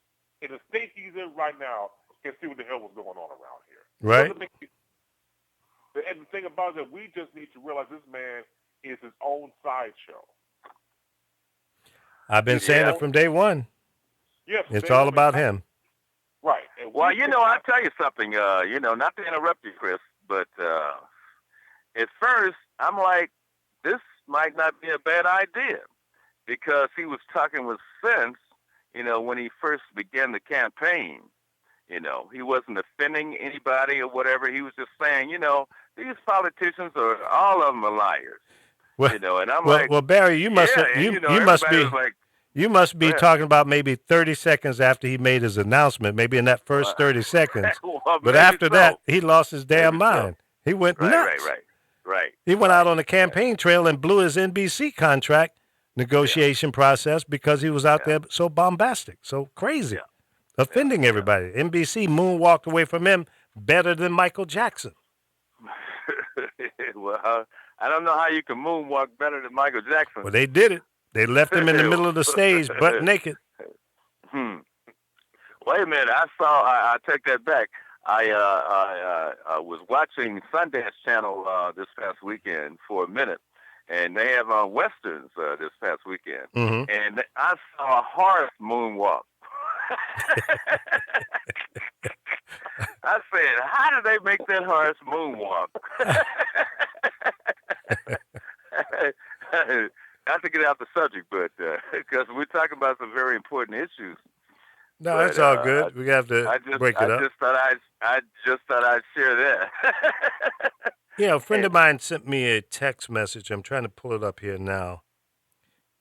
in the state he's in right now, can see what the hell was going on around here. Right. And the thing about it is that we just need to realize this man is his own sideshow. I've been saying it from day one. Yes, it's all about him. Right. Well, I'll tell you something, not to interrupt you, Chris, but at first, I'm like, this might not be a bad idea, because he was talking with sense, when he first began the campaign. He wasn't offending anybody or whatever. He was just saying, these politicians all of them are liars. Well, and I'm well, Barry, you must you must be talking about maybe 30 seconds after he made his announcement, maybe in that first 30 seconds. But after that, he lost his damn mind. He went nuts. Right. He went out on the campaign trail and blew his NBC contract negotiation process because he was out there so bombastic, so crazy, offending everybody. NBC moonwalked away from him better than Michael Jackson. Well, I don't know how you can moonwalk better than Michael Jackson. Well, they did it. They left him in the middle of the stage, butt naked. Wait a minute. I take that back. I was watching Sundance Channel this past weekend for a minute, and they have Westerns this past weekend. Mm-hmm. And I saw a horse moonwalk. I said, how did they make that horse moonwalk? Not to get out the subject, but because we're talking about some very important issues. No, that's all good. We have to break it up. I just thought I'd share that. Yeah, a friend of mine sent me a text message. I'm trying to pull it up here now.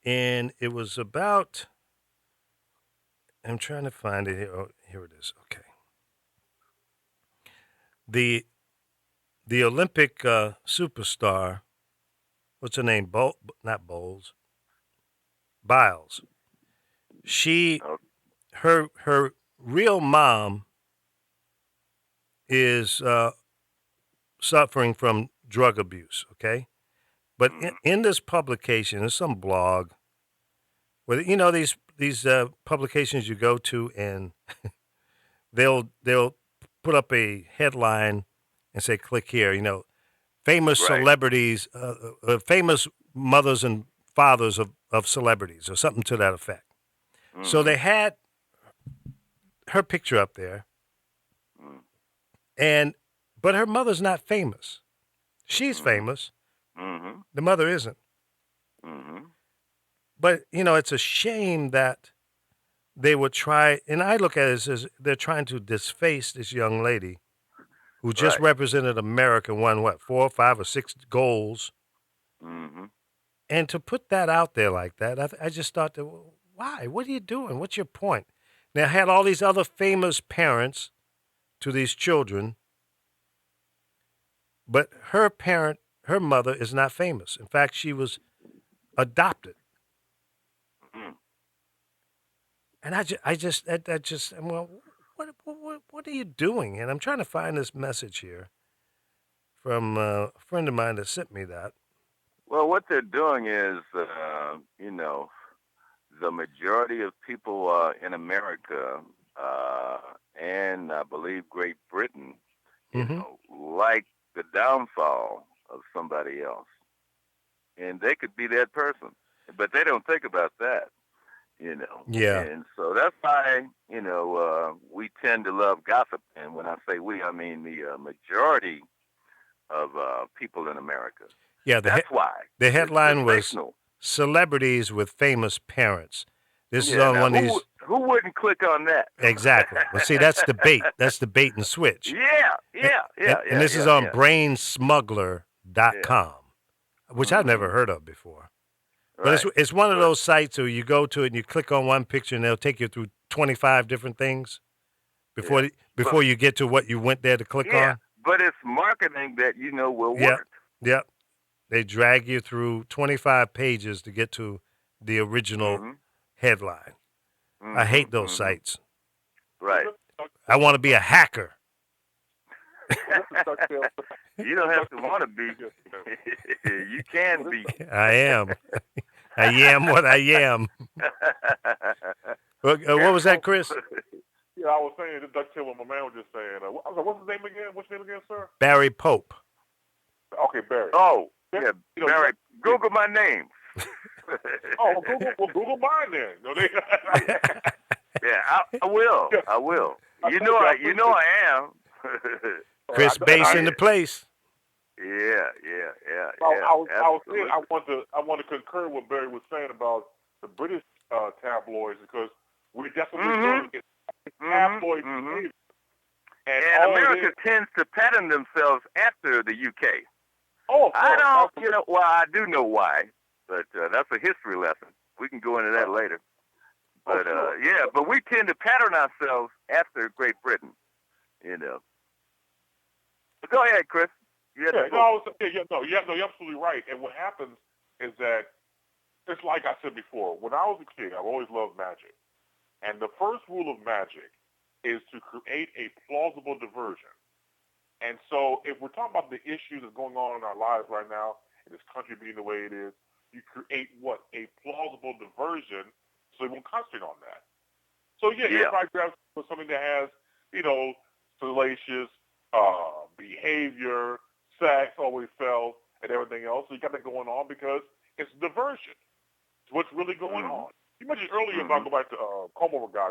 And it was about, I'm trying to find it here. Oh, here it is. Okay. The Olympic superstar, what's her name? Not Bowles. Biles. Her real mom is suffering from drug abuse, okay? But in this publication, there's some blog where, these publications you go to, and they'll put up a headline and say, click here, famous celebrities, famous mothers and fathers of celebrities, or something to that effect. Mm-hmm. So they had her picture up there, but her mother's not famous. She's famous. Mm-hmm. The mother isn't. Mm-hmm. But, it's a shame that they would try, and I look at it as they're trying to disface this young lady who just represented America, won 4 or 5 or 6 goals. Mm-hmm. And to put that out there like that, I just thought, why? What are you doing? What's your point? Now, I had all these other famous parents to these children, but her mother is not famous. In fact, she was adopted. Mm-hmm. And what are you doing? And I'm trying to find this message here from a friend of mine that sent me that. Well, what they're doing is, the majority of people in America and I believe Great Britain, like the downfall of somebody else. And they could be that person, but they don't think about that, Yeah. And so that's why, we tend to love gossip. And when I say we, I mean the majority of people in America. Yeah, that's why. The headline was celebrities with famous parents. This is Yeah, on now, one of these. who wouldn't click on that? Exactly. Well, see, that's the bait. That's the bait and switch. And this is on brainsmuggler.com, which I've never heard of before. But it's one of those sites where you go to it and you click on one picture and they'll take you through 25 different things before you get to what you went there to click on. But it's marketing that will work. Yep. They drag you through 25 pages to get to the original headline. I hate those sites. Right. I want to be a hacker. You don't have to want to be. You can be. I am. I am what I am. What was that, Chris? Yeah, I was saying, just ducktail what my man was just saying. I was like, what's his name again? What's his name again, sir? Barry Pope. Okay, Barry. Oh, yeah, Barry. Google my name. Google mine then. Yeah, I will. I will. You know I am. Chris Bass in the place. Yeah. I was saying I want to concur with Barry was saying about the British tabloids because we're definitely going to get tabloid behavior. And America tends to pattern themselves after the UK. Oh, I don't, well, I do know why, but that's a history lesson. We can go into that later. But but we tend to pattern ourselves after Great Britain, But go ahead, Chris. You're absolutely right. And what happens is that it's like I said before. When I was a kid, I've always loved magic, and the first rule of magic is to create a plausible diversion. And so, if we're talking about the issues that's going on in our lives right now, in this country being the way it is, you create a plausible diversion, so you won't concentrate on that. So everybody grabs something that has, salacious behavior, sex, always fell, and everything else. So you got that going on because it's diversion. It's what's really going on. You mentioned earlier about go back to Comb Over Guy.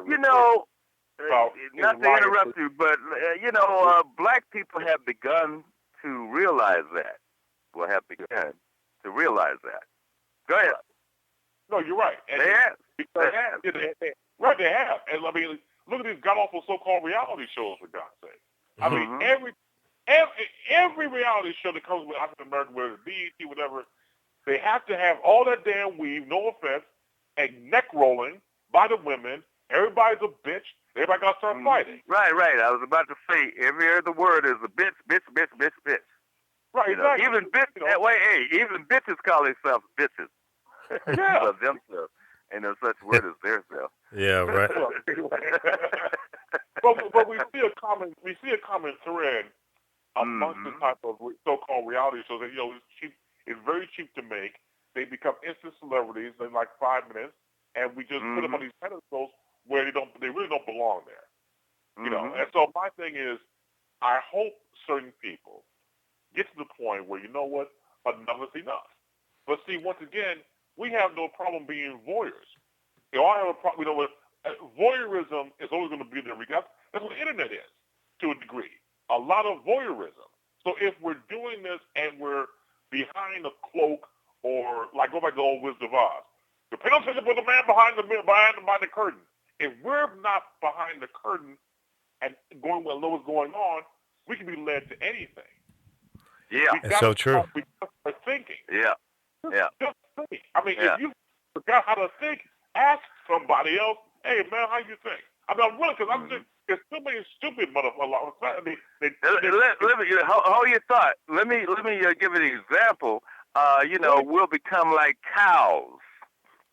Not to interrupt you, but black people have begun to realize that. Go ahead. No, you're right. And they have. They have. And I mean, look at these god-awful so-called reality shows, for God's sake. I mean, every reality show that comes with African American, whether it's BET, whatever, they have to have all that damn weave, no offense, and neck rolling by the women. Everybody's a bitch. Everybody got to start fighting. Right. I was about to say, every other word is a bitch. Right, exactly. Even even bitches call themselves bitches. Yeah. Themselves. Ain't no such word as their self. Yeah, right. but we see a common thread amongst the type of so-called reality shows that it's cheap. It's very cheap to make. They become instant celebrities in like 5 minutes, and we just put them on these pedestals where they really don't belong there. And so my thing is, I hope certain people get to the point where enough is enough. But see, once again, we have no problem being voyeurs. I have a problem. Voyeurism is always going to be there. That's what the internet is, to a degree. A lot of voyeurism. So if we're doing this and we're behind a cloak, or like go back to the old Wizard of Oz, the pay no attention to the man behind the curtain. If we're not behind the curtain and know what's going on, we can be led to anything. Yeah, it's so true. We are thinking. Yeah. Just think. I mean, if you forgot how to think, ask somebody else. Hey, man, how you think? I mean, I'm really, because I'm just, there's so many stupid motherfuckers. Let me hold your thought. Let me give an example. We'll become like cows.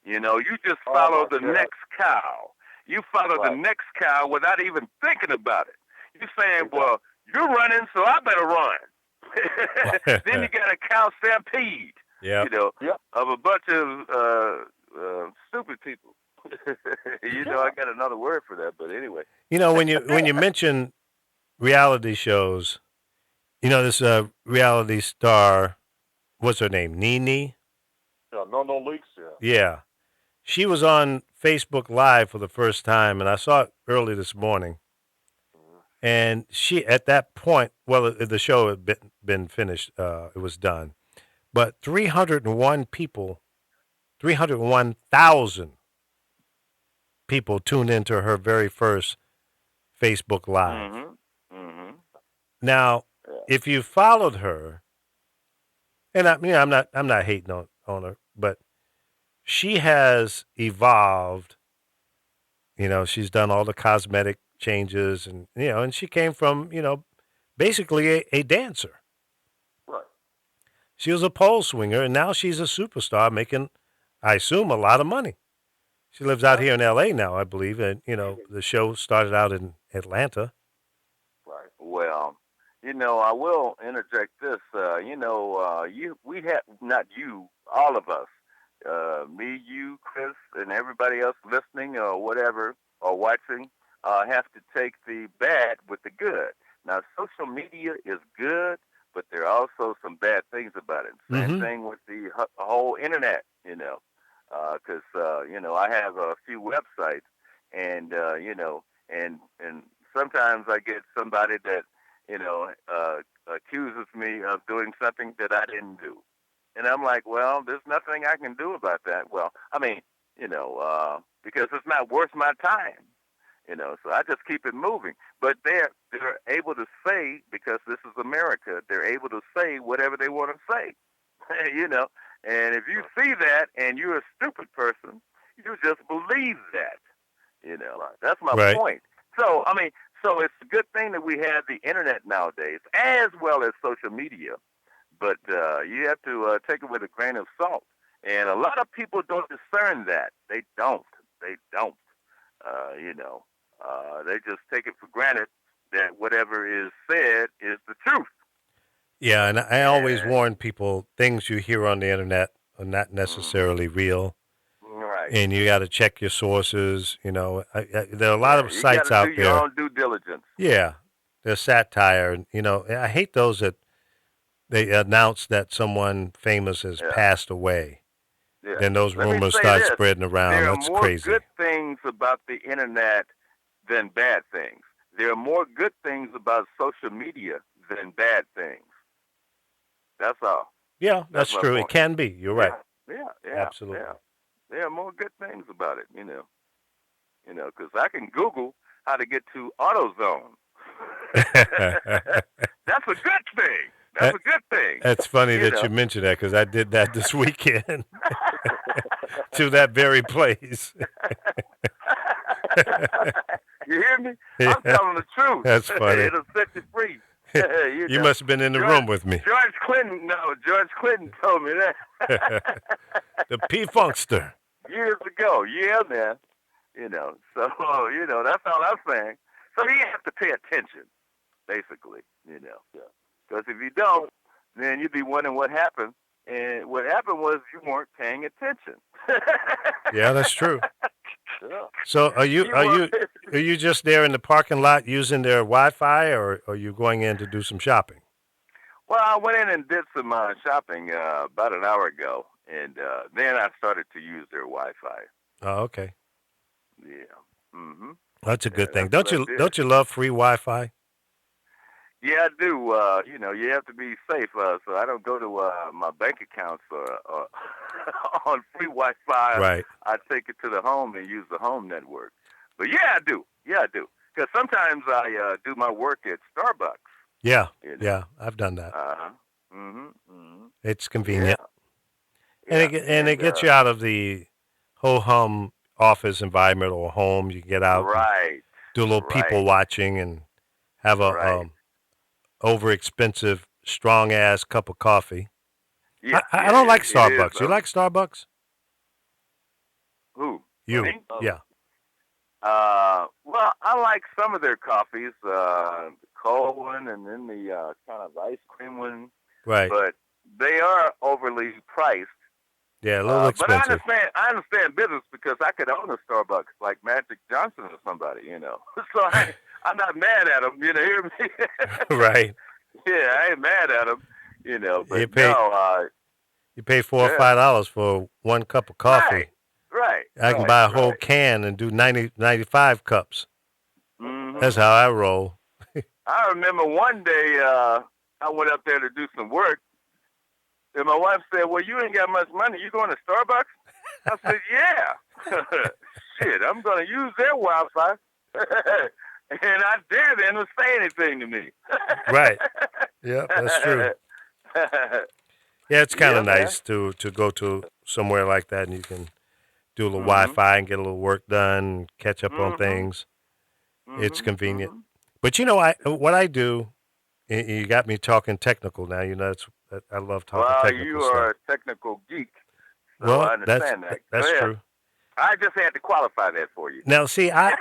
You just follow the next cow. You follow the next cow without even thinking about it. You're saying, well, you're running, so I better run. Then you got a cow stampede. Yeah. Of a bunch of stupid people. I got another word for that, but anyway. When you mention reality shows, this reality star, what's her name? Nene? Yeah, no leaks, Yeah. She was on Facebook Live for the first time, and I saw it early this morning. And she, at that point, the show had been finished. It was done. But 301 people 301,000 people tuned into her very first Facebook Live. Mm-hmm. Mm-hmm. Now, if you followed her, and I'm not hating on her, but she has evolved. She's done all the cosmetic changes, and she came from, basically a dancer. Right. She was a pole swinger, and now she's a superstar, making, I assume, a lot of money. She lives out here in L.A. now, I believe, and the show started out in Atlanta. Right. Well, I will interject this. We have, not you, all of us, me, you, Chris, and everybody else listening or whatever or watching, have to take the bad with the good. Now, social media is good, but there are also some bad things about it. Same thing with the whole internet, because I have a few websites, and and sometimes I get somebody that accuses me of doing something that I didn't do, and I'm like, well, there's nothing I can do about that. Well, I mean, because it's not worth my time. So I just keep it moving. But they're able to say, because this is America, they're able to say whatever they want to say, And if you see that and you're a stupid person, you just believe that, That's my point. So, so it's a good thing that we have the internet nowadays, as well as social media. But you have to take it with a grain of salt. And a lot of people don't discern that. They don't. They just take it for granted that whatever is said is the truth. Yeah, and I always warn people, things you hear on the internet are not necessarily real. Right. And you got to check your sources. There are a lot of sites out there. You got to do your own due diligence. Yeah, there's satire. And, I hate those that they announce that someone famous has passed away. Yeah. Then those rumors start spreading around. That's crazy. There are more good things about the internet than bad things. There are more good things about social media than bad things. That's all. Yeah, that's true. Point. It can be. You're right. Yeah, absolutely. Yeah. There are more good things about it, because I can Google how to get to AutoZone. That's a good thing. That's a good thing. That's funny that you mentioned that, because I did that this weekend to that very place. You hear me? I'm telling the truth. That's funny. It'll set you free. You must have been in the room with me. George Clinton told me that. The P-Funkster. Years ago. Yeah, man. So, that's all I'm saying. So you have to pay attention, basically, Because if you don't, then you'd be wondering what happened. And what happened was you weren't paying attention. Yeah, that's true. Yeah. So are you just there in the parking lot using their Wi-Fi, or are you going in to do some shopping? Well, I went in and did some shopping about an hour ago, and then I started to use their Wi-Fi. Oh, okay. Yeah. Mm-hmm. That's a good thing. Don't you love free Wi-Fi? Yeah, I do. You have to be safe, so I don't go to my bank accounts or on free Wi-Fi. Right. I take it to the home and use the home network. But yeah, I do. Because sometimes I do my work at Starbucks. Yeah, I've done that. It's convenient, and it gets you out of the ho-hum office environment or home. You can get out, right? Do a little people watching, and have a overexpensive, strong ass cup of coffee. Yeah, I don't like Starbucks. You like Starbucks? Who? You? Me? Yeah. Well, I like some of their coffees, the cold one, and then the kind of ice cream one. Right. But they are overly priced. Yeah, a little expensive. But I understand business, because I could own a Starbucks like Magic Johnson or somebody, So I'm not mad at them, you hear me? Right. Yeah, I ain't mad at them, But you pay $4 or $5 for one cup of coffee. Right. I can buy a whole can and do 95 cups. Mm-hmm. That's how I roll. I remember one day I went up there to do some work, and my wife said, "Well, you ain't got much money. You going to Starbucks?" I said, yeah. Shit, I'm going to use their Wi-Fi. And I dare them to say anything to me. Right. Yeah, that's true. Yeah, it's kind of nice to go to somewhere like that, and you can do a little Wi-Fi and get a little work done, catch up on things. It's convenient. But what I do, you got me talking technical now. I love talking technical you stuff. are a technical geek. So Well, I understand that's that. true. I just had to qualify that for you. Now, see, I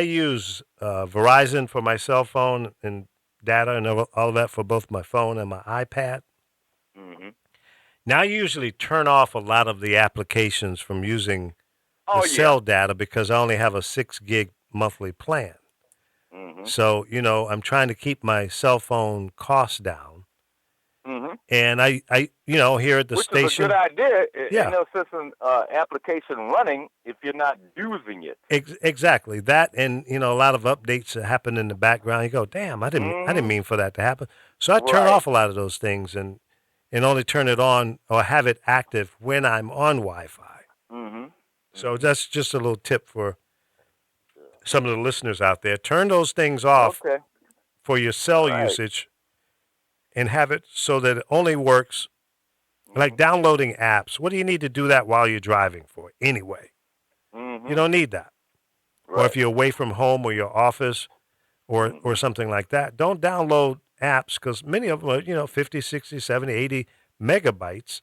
use Verizon for my cell phone and data and all of that for both my phone and my iPad. Now I usually turn off a lot of the applications from using the cell data because I only have a 6 gig monthly plan. So, I'm trying to keep my cell phone costs down. And I here at the station. Which is a good idea. Yeah. No system application running if you're not using it. Exactly. That and, a lot of updates that happen in the background. You go, damn, I didn't mean for that to happen. So I turn off a lot of those things and only turn it on or have it active when I'm on Wi-Fi. So that's just a little tip for some of the listeners out there. Turn those things off for your cell usage and have it so that it only works like downloading apps. What do you need to do that while you're driving for anyway? You don't need that. Or if you're away from home or your office or something like that, don't download apps because many of them are, 50, 60, 70, 80 megabytes,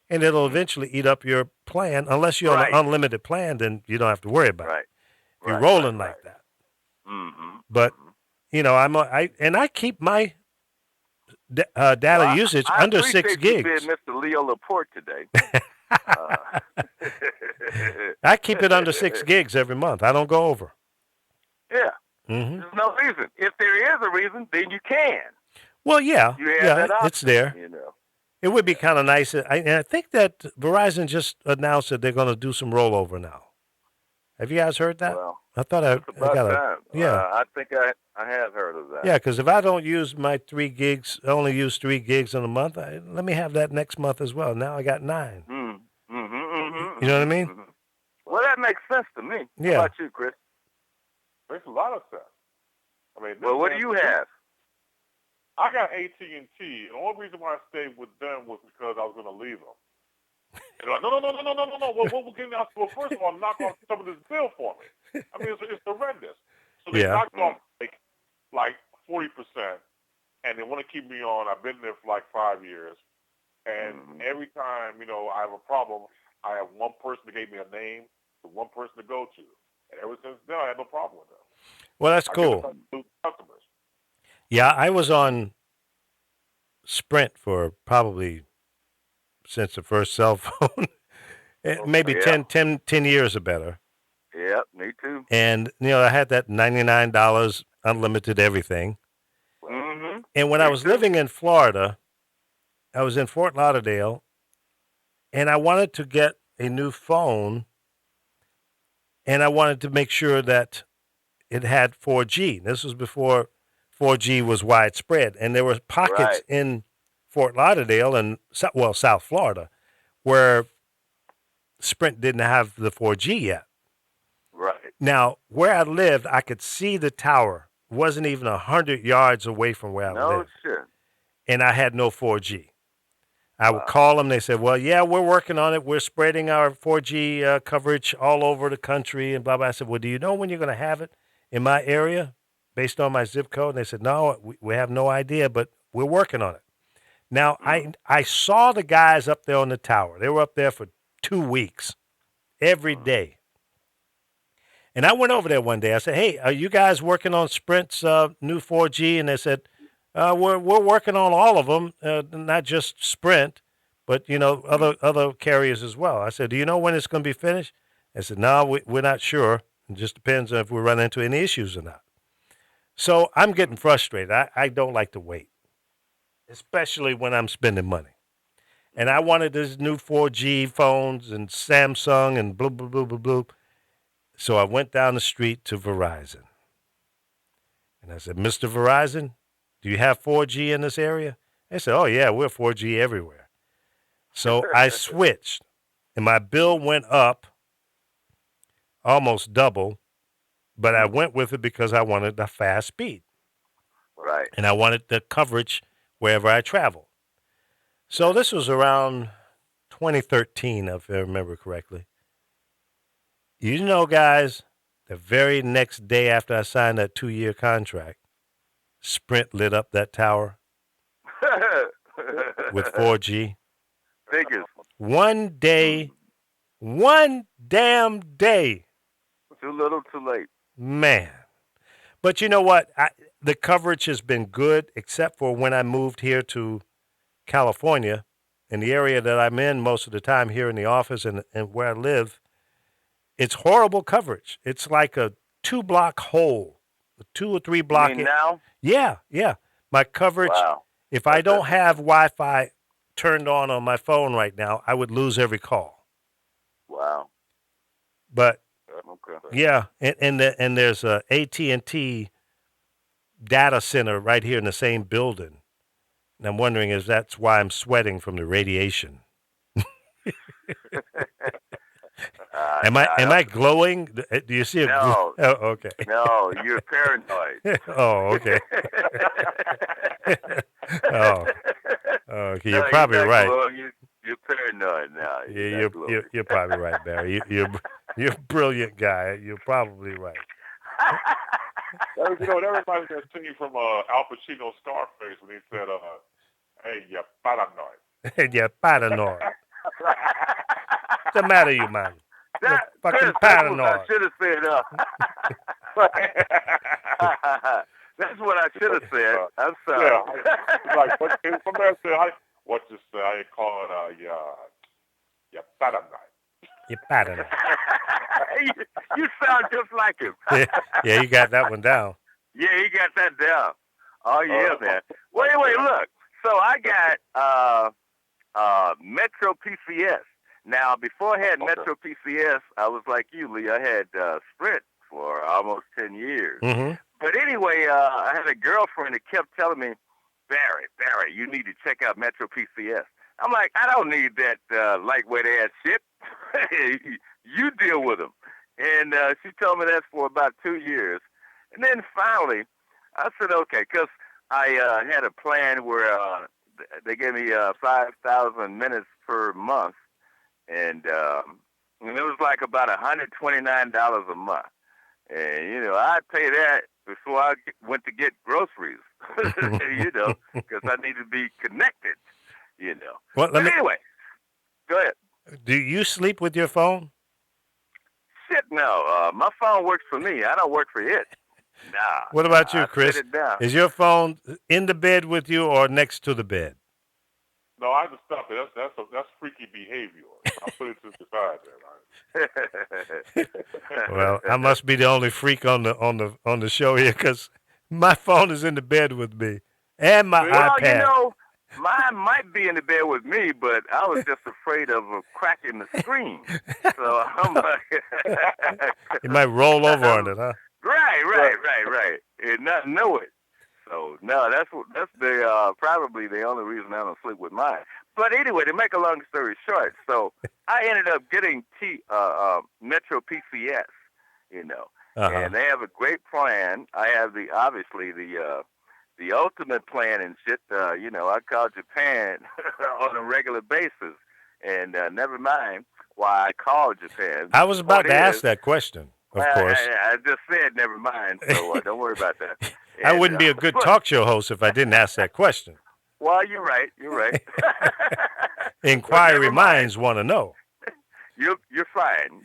and it'll eventually eat up your plan. Unless you're on an unlimited plan, then you don't have to worry about it. If you're rolling like that. But, I keep my data usage under 6 gigs. I appreciate you being Mr. Leo Laporte today. I keep it under 6 gigs every month. I don't go over. Yeah. There's no reason. If there is a reason, then you can. Well, yeah. That option, it's there. It would be kind of nice. I think that Verizon just announced that they're going to do some rollover now. Have you guys heard that? Well, I thought I got time. I think I have heard of that. Yeah, because if I don't use my 3 gigs, I only use 3 gigs in a month, let me have that next month as well. Now I got 9. You know what I mean? Well, that makes sense to me. Yeah. How about you, Chris? Makes a lot of sense. Well, what do you have? I got AT&T, and the only reason why I stayed with them was because I was going to leave them. And they're like, no. We're getting out. Well, first of all, knock off some of this bill for me. It's horrendous. So they knocked off like 40%, and they want to keep me on. I've been there for like 5 years, and every time I have a problem, I have one person that gave me a name, one person to go to, and ever since then I have no problem with them. Well, that's cool. Customers. Yeah, I was on Sprint for probably since the first cell phone, maybe 10 years or better. Yeah, me too. And, I had that $99 unlimited everything. And when I was living in Florida, I was in Fort Lauderdale, and I wanted to get a new phone, and I wanted to make sure that it had 4G. This was before 4G was widespread, and there were pockets in Fort Lauderdale and South Florida where Sprint didn't have the 4G yet. Right. Now, where I lived, I could see the tower. It wasn't even 100 yards away from where I lived. No shit. And I had no 4G. I would call them. They said, well, yeah, we're working on it. We're spreading our 4G coverage all over the country and blah, blah. I said, well, do you know when you're going to have it in my area based on my zip code? And they said, no, we have no idea, but we're working on it. Now, I saw the guys up there on the tower. They were up there for 2 weeks, every day. And I went over there one day. I said, hey, are you guys working on Sprint's new 4G? And they said, we're working on all of them, not just Sprint, but, other carriers as well. I said, do you know when it's going to be finished? I said, no, we're not sure. It just depends on if we run into any issues or not. So I'm getting frustrated. I don't like to wait, especially when I'm spending money. And I wanted these new 4G phones and Samsung and blah, blah, blah, blah, blah. So I went down the street to Verizon. And I said, Mr. Verizon, do you have 4G in this area? They said, oh, yeah, we're 4G everywhere. So I switched. and my bill went up almost double, but I went with it because I wanted the fast speed. Right. And I wanted the coverage wherever I travel. So this was around 2013, if I remember correctly. You know, guys, the very next day after I signed that 2-year contract, Sprint lit up that tower with 4G. Figures. One damn day. Too little, too late. Man. But you know what? The coverage has been good, except for when I moved here to California, in the area that I'm in most of the time here in the office and where I live. It's horrible coverage. It's like a 2-block hole, a 2 or 3 block. You mean now? Yeah. My coverage, Wow. if I don't have Wi-Fi turned on my phone right now, I would lose every call. Wow. But Okay. yeah, and there's a AT&T data center right here in the same building. And I'm wondering if that's why I'm sweating from the radiation. Am I glowing? Do you see it? No. Oh, okay. No, you're paranoid. Oh, okay. Okay. You're No, probably not right. glowing. You're paranoid now. Yeah, you're probably right, Barry. You're a brilliant guy. You're probably right. You know, that reminds me of singing from Al Pacino's Scarface when he said, "Hey, you're paranoid." You're paranoid. What's the matter, you man? You're fucking Chris, paranoid. I should have said. That's what I should have said. I'm sorry. Yeah, like somebody said, "What you say? I call it you're paranoid." You're paranoid. You sound just like him. Yeah, you got that one down. Yeah, he got that down. Oh yeah, man. Wait, look. So I got Metro PCS. Now, before I had Metro PCS, I was like you, Lee. I had Sprint for almost 10 years. Mm-hmm. But anyway, I had a girlfriend that kept telling me, Barry, you need to check out Metro PCS. I'm like, I don't need that lightweight ass shit. You deal with them. And she told me that for about 2 years. And then finally, I said, okay, because I had a plan where they gave me 5,000 minutes per month. And it was like about $129 a month. And, you know, I'd pay that before I went to get groceries, you know, because I need to be connected, you know. Well, but anyway, go ahead. Do you sleep with your phone? Shit, no. My phone works for me. I don't work for it. Nah. What about you, I Chris? set it down. Is your phone in the bed with you or next to the bed? No, I just stop it. That's freaky behavior. I put it to the side there, right? Well, I must be the only freak on the show here because my phone is in the bed with me and my iPad. Well, you know, mine might be in the bed with me, but I was just afraid of cracking the screen. So I'm like, you might roll over on it, huh? Right, and not know it. So no, that's the probably the only reason I don't sleep with mine. But anyway, to make a long story short, so I ended up getting Metro PCS, you know, and they have a great plan. I have obviously the ultimate plan and shit. You know, I call Japan on a regular basis, and never mind why I call Japan. I was about to ask that question. Of course. I just said never mind, so don't worry about that. And, I wouldn't be a good talk show host if I didn't ask that question. Well, you're right. Inquiry minds want to know. You're fine.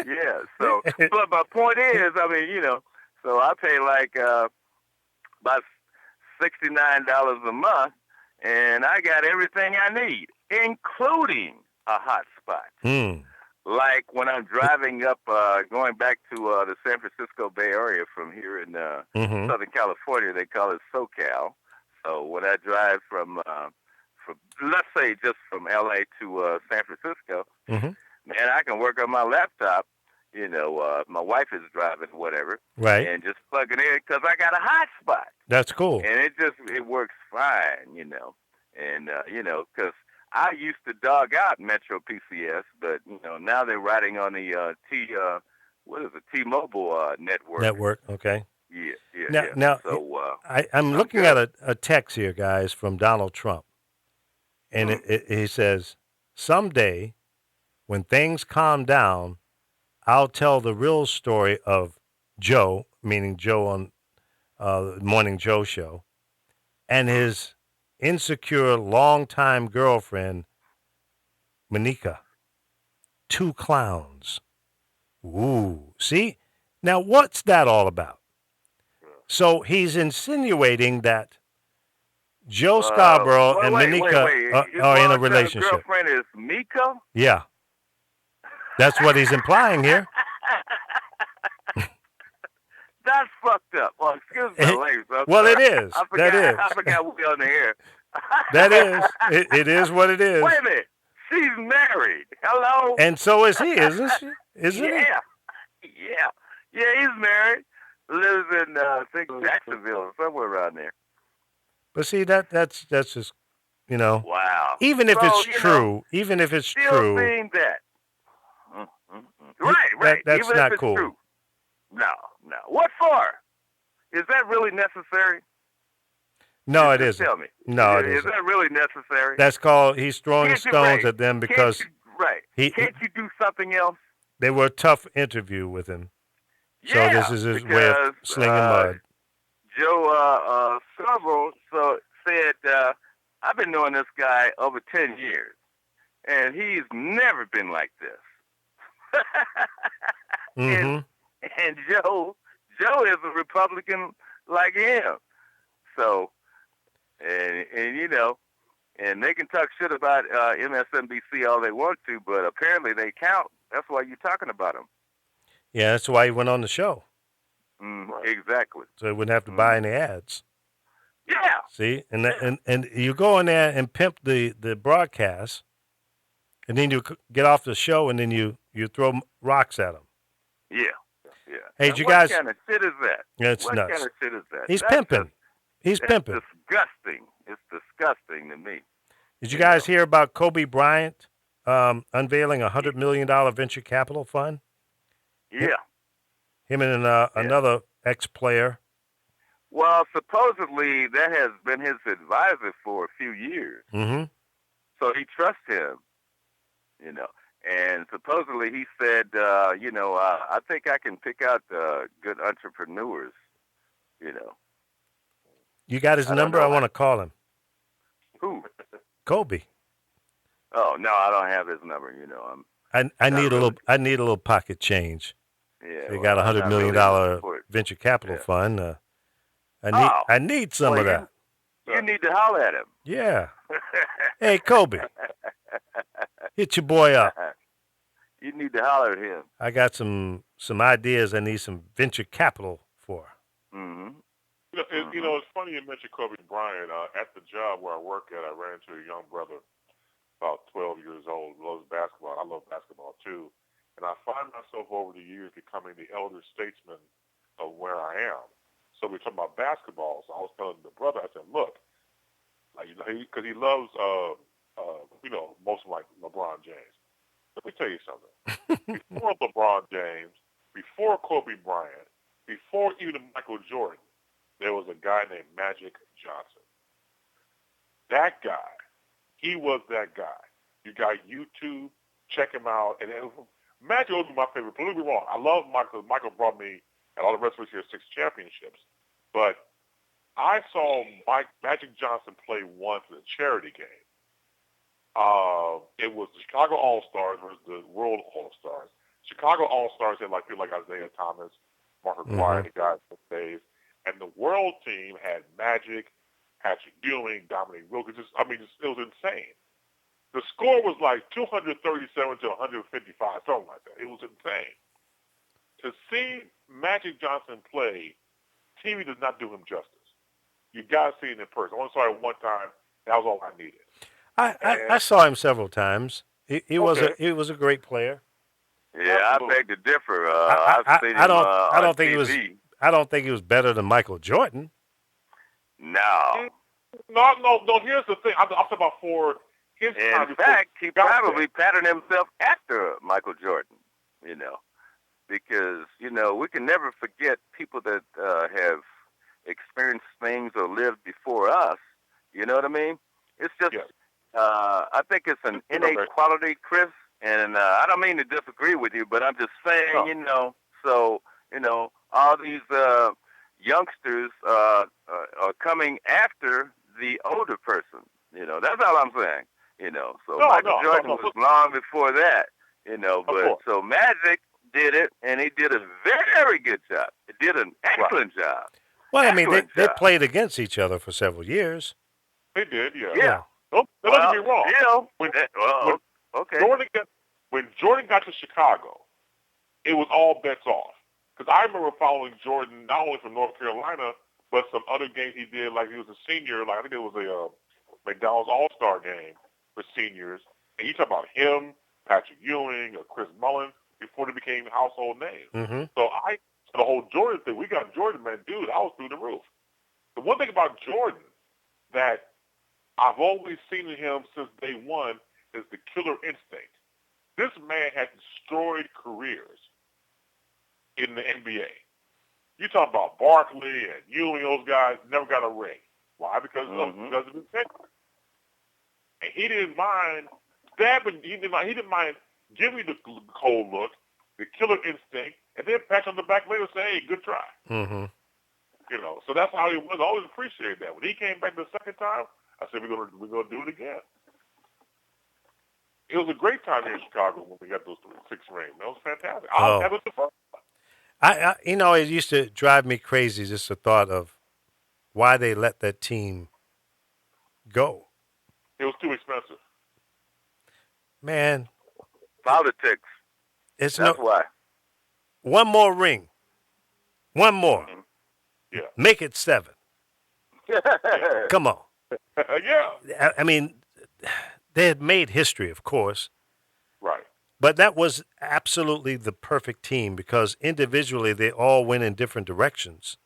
Yeah. So, but my point is, I mean, you know, so I pay like about $69 a month, and I got everything I need, including a hotspot. Like when I'm driving up, going back to the San Francisco Bay Area from here in Southern California, they call it SoCal. So when I drive from let's say just from LA to San Francisco, man, I can work on my laptop. You know, my wife is driving, whatever, right? And just plug it in because I got a hotspot. That's cool. And it works fine, you know, and you know, because I used to dog out Metro PCS, but now they're riding on the T-Mobile network. Network, okay. Yeah. Now So I'm looking at a text here, guys, from Donald Trump, and he says, "Someday, when things calm down, I'll tell the real story of Joe," meaning Joe on the Morning Joe show, and his insecure longtime girlfriend, Monica. 2 clowns. Ooh, see? Now, what's that all about? So he's insinuating that Joe Scarborough and Monica are in a relationship. Girlfriend is Mika? Yeah. That's what he's implying here. That's fucked up. Well, excuse my language. Well, it is. I forgot we on the air. That is. It is what it is. Wait a minute. She's married. Hello? And so is he, isn't she? Isn't he? Yeah, he's married. Lives in, I think, Jacksonville or somewhere around there. But see, that's just, Wow. Even if it's true, still seeing that. Right. That's even not if it's cool. True. No. What for? Is that really necessary? No, it isn't. Tell me. No, it Is isn't. that really necessary? That's called he's throwing stones at them because Can't you do something else? They were a tough interview with him. So this is his way of slinging mud. Joe Scarborough said, I've been knowing this guy over 10 years, and he's never been like this. And Joe is a Republican like him. So, and they can talk shit about MSNBC all they want to, but apparently they count. That's why you're talking about them. Yeah, that's why he went on the show. Exactly. So he wouldn't have to buy any ads. Yeah. See, and you go in there and pimp the broadcast, and then you get off the show, and then you throw rocks at them. Yeah. Hey, now, you guys? What kind of shit is that? Yeah, it's what nuts. What kind of shit is that? He's pimping. He's pimping. Disgusting. It's disgusting to me. Did you guys hear about Kobe Bryant unveiling a $100 million venture capital fund? Yeah. Him and another ex-player. Well, supposedly that has been his advisor for a few years. Mm-hmm. So he trusts him, And supposedly he said, I think I can pick out good entrepreneurs, You got his number? I want to call him. Who? Kobe. Oh no, I don't have his number. I need a little pocket change. Yeah, they got $100 million venture capital fund. I need some of that. You need to holler at him. Yeah. Hey, Kobe, hit your boy up. You need to holler at him. I got some ideas. I need some venture capital for. Mm-hmm. It's funny you mentioned Kobe Bryant. At the job where I work at, I ran into a young brother, about 12 years old, loves basketball. I love basketball too. And I find myself over the years becoming the elder statesman of where I am. So we're talking about basketball. So I was telling the brother, I said, look, because he loves, most like LeBron James. Let me tell you something. Before LeBron James, before Kobe Bryant, before even Michael Jordan, there was a guy named Magic Johnson. That guy, he was that guy. You got YouTube, check him out. And Magic was my favorite. Don't get me wrong. I love Michael. Michael brought me, and all the rest of us here, 6 championships. But I saw Magic Johnson play once in a charity game. It was the Chicago All-Stars versus the World All-Stars. Chicago All-Stars had people like Isaiah Thomas, Mark McGuire, the guys from days. And the World team had Magic, Patrick Ewing, Dominique Wilkins. It was insane. The score was like 237 to 155, something like that. It was insane. To see Magic Johnson play, TV does not do him justice. You got to see it in person. I only saw it one time. That was all I needed. I saw him several times. He was a great player. Yeah, I beg to differ. I've seen him on TV. I don't think he was better than Michael Jordan. No. No. Here's the thing. I'm talking about for his In time before fact, he got probably patterned himself after Michael Jordan, because, we can never forget people that have experienced things or lived before us. You know what I mean? It's just, Yes. I think it's an innate quality, Chris, and I don't mean to disagree with you, but I'm just saying, all these youngsters are coming after the older person. That's all I'm saying. So Michael Jordan was long before that. So Magic did it, and he did a very good job. He did an excellent job. Well, I mean, they Excellent job. played against each other for several years. They did, yeah. Yeah. Don't get me wrong. Okay. When Jordan got to Chicago, it was all bets off. Because I remember following Jordan not only from North Carolina, but some other games he did, like he was a senior. Like I think it was a McDonald's All-Star game for seniors. And you talk about him, Patrick Ewing, or Chris Mullins before they became household names. Mm-hmm. So the whole Jordan thing, we got Jordan, man, dude, I was through the roof. The one thing about Jordan that I've always seen in him since day one is the killer instinct. This man has destroyed careers in the NBA. You talk about Barkley and Ewing, those guys never got a ring. Why? Because of his technique. And he didn't mind stabbing. He didn't mind giving you the cold look, the killer instinct, and then pat on the back later and say, "Hey, good try." Mm-hmm. So that's how he was. I always appreciated that. When he came back the second time, I said, "We're gonna do it again." It was a great time here in Chicago when we got those 6 rings. That was fantastic. I was having the fun. It used to drive me crazy just the thought of why they let that team go. It was too expensive. Man, politics. That's why. One more ring. One more. Mm-hmm. Yeah. Make it 7. Come on. Yeah. I mean, they had made history, of course. Right. But that was absolutely the perfect team because individually they all went in different directions.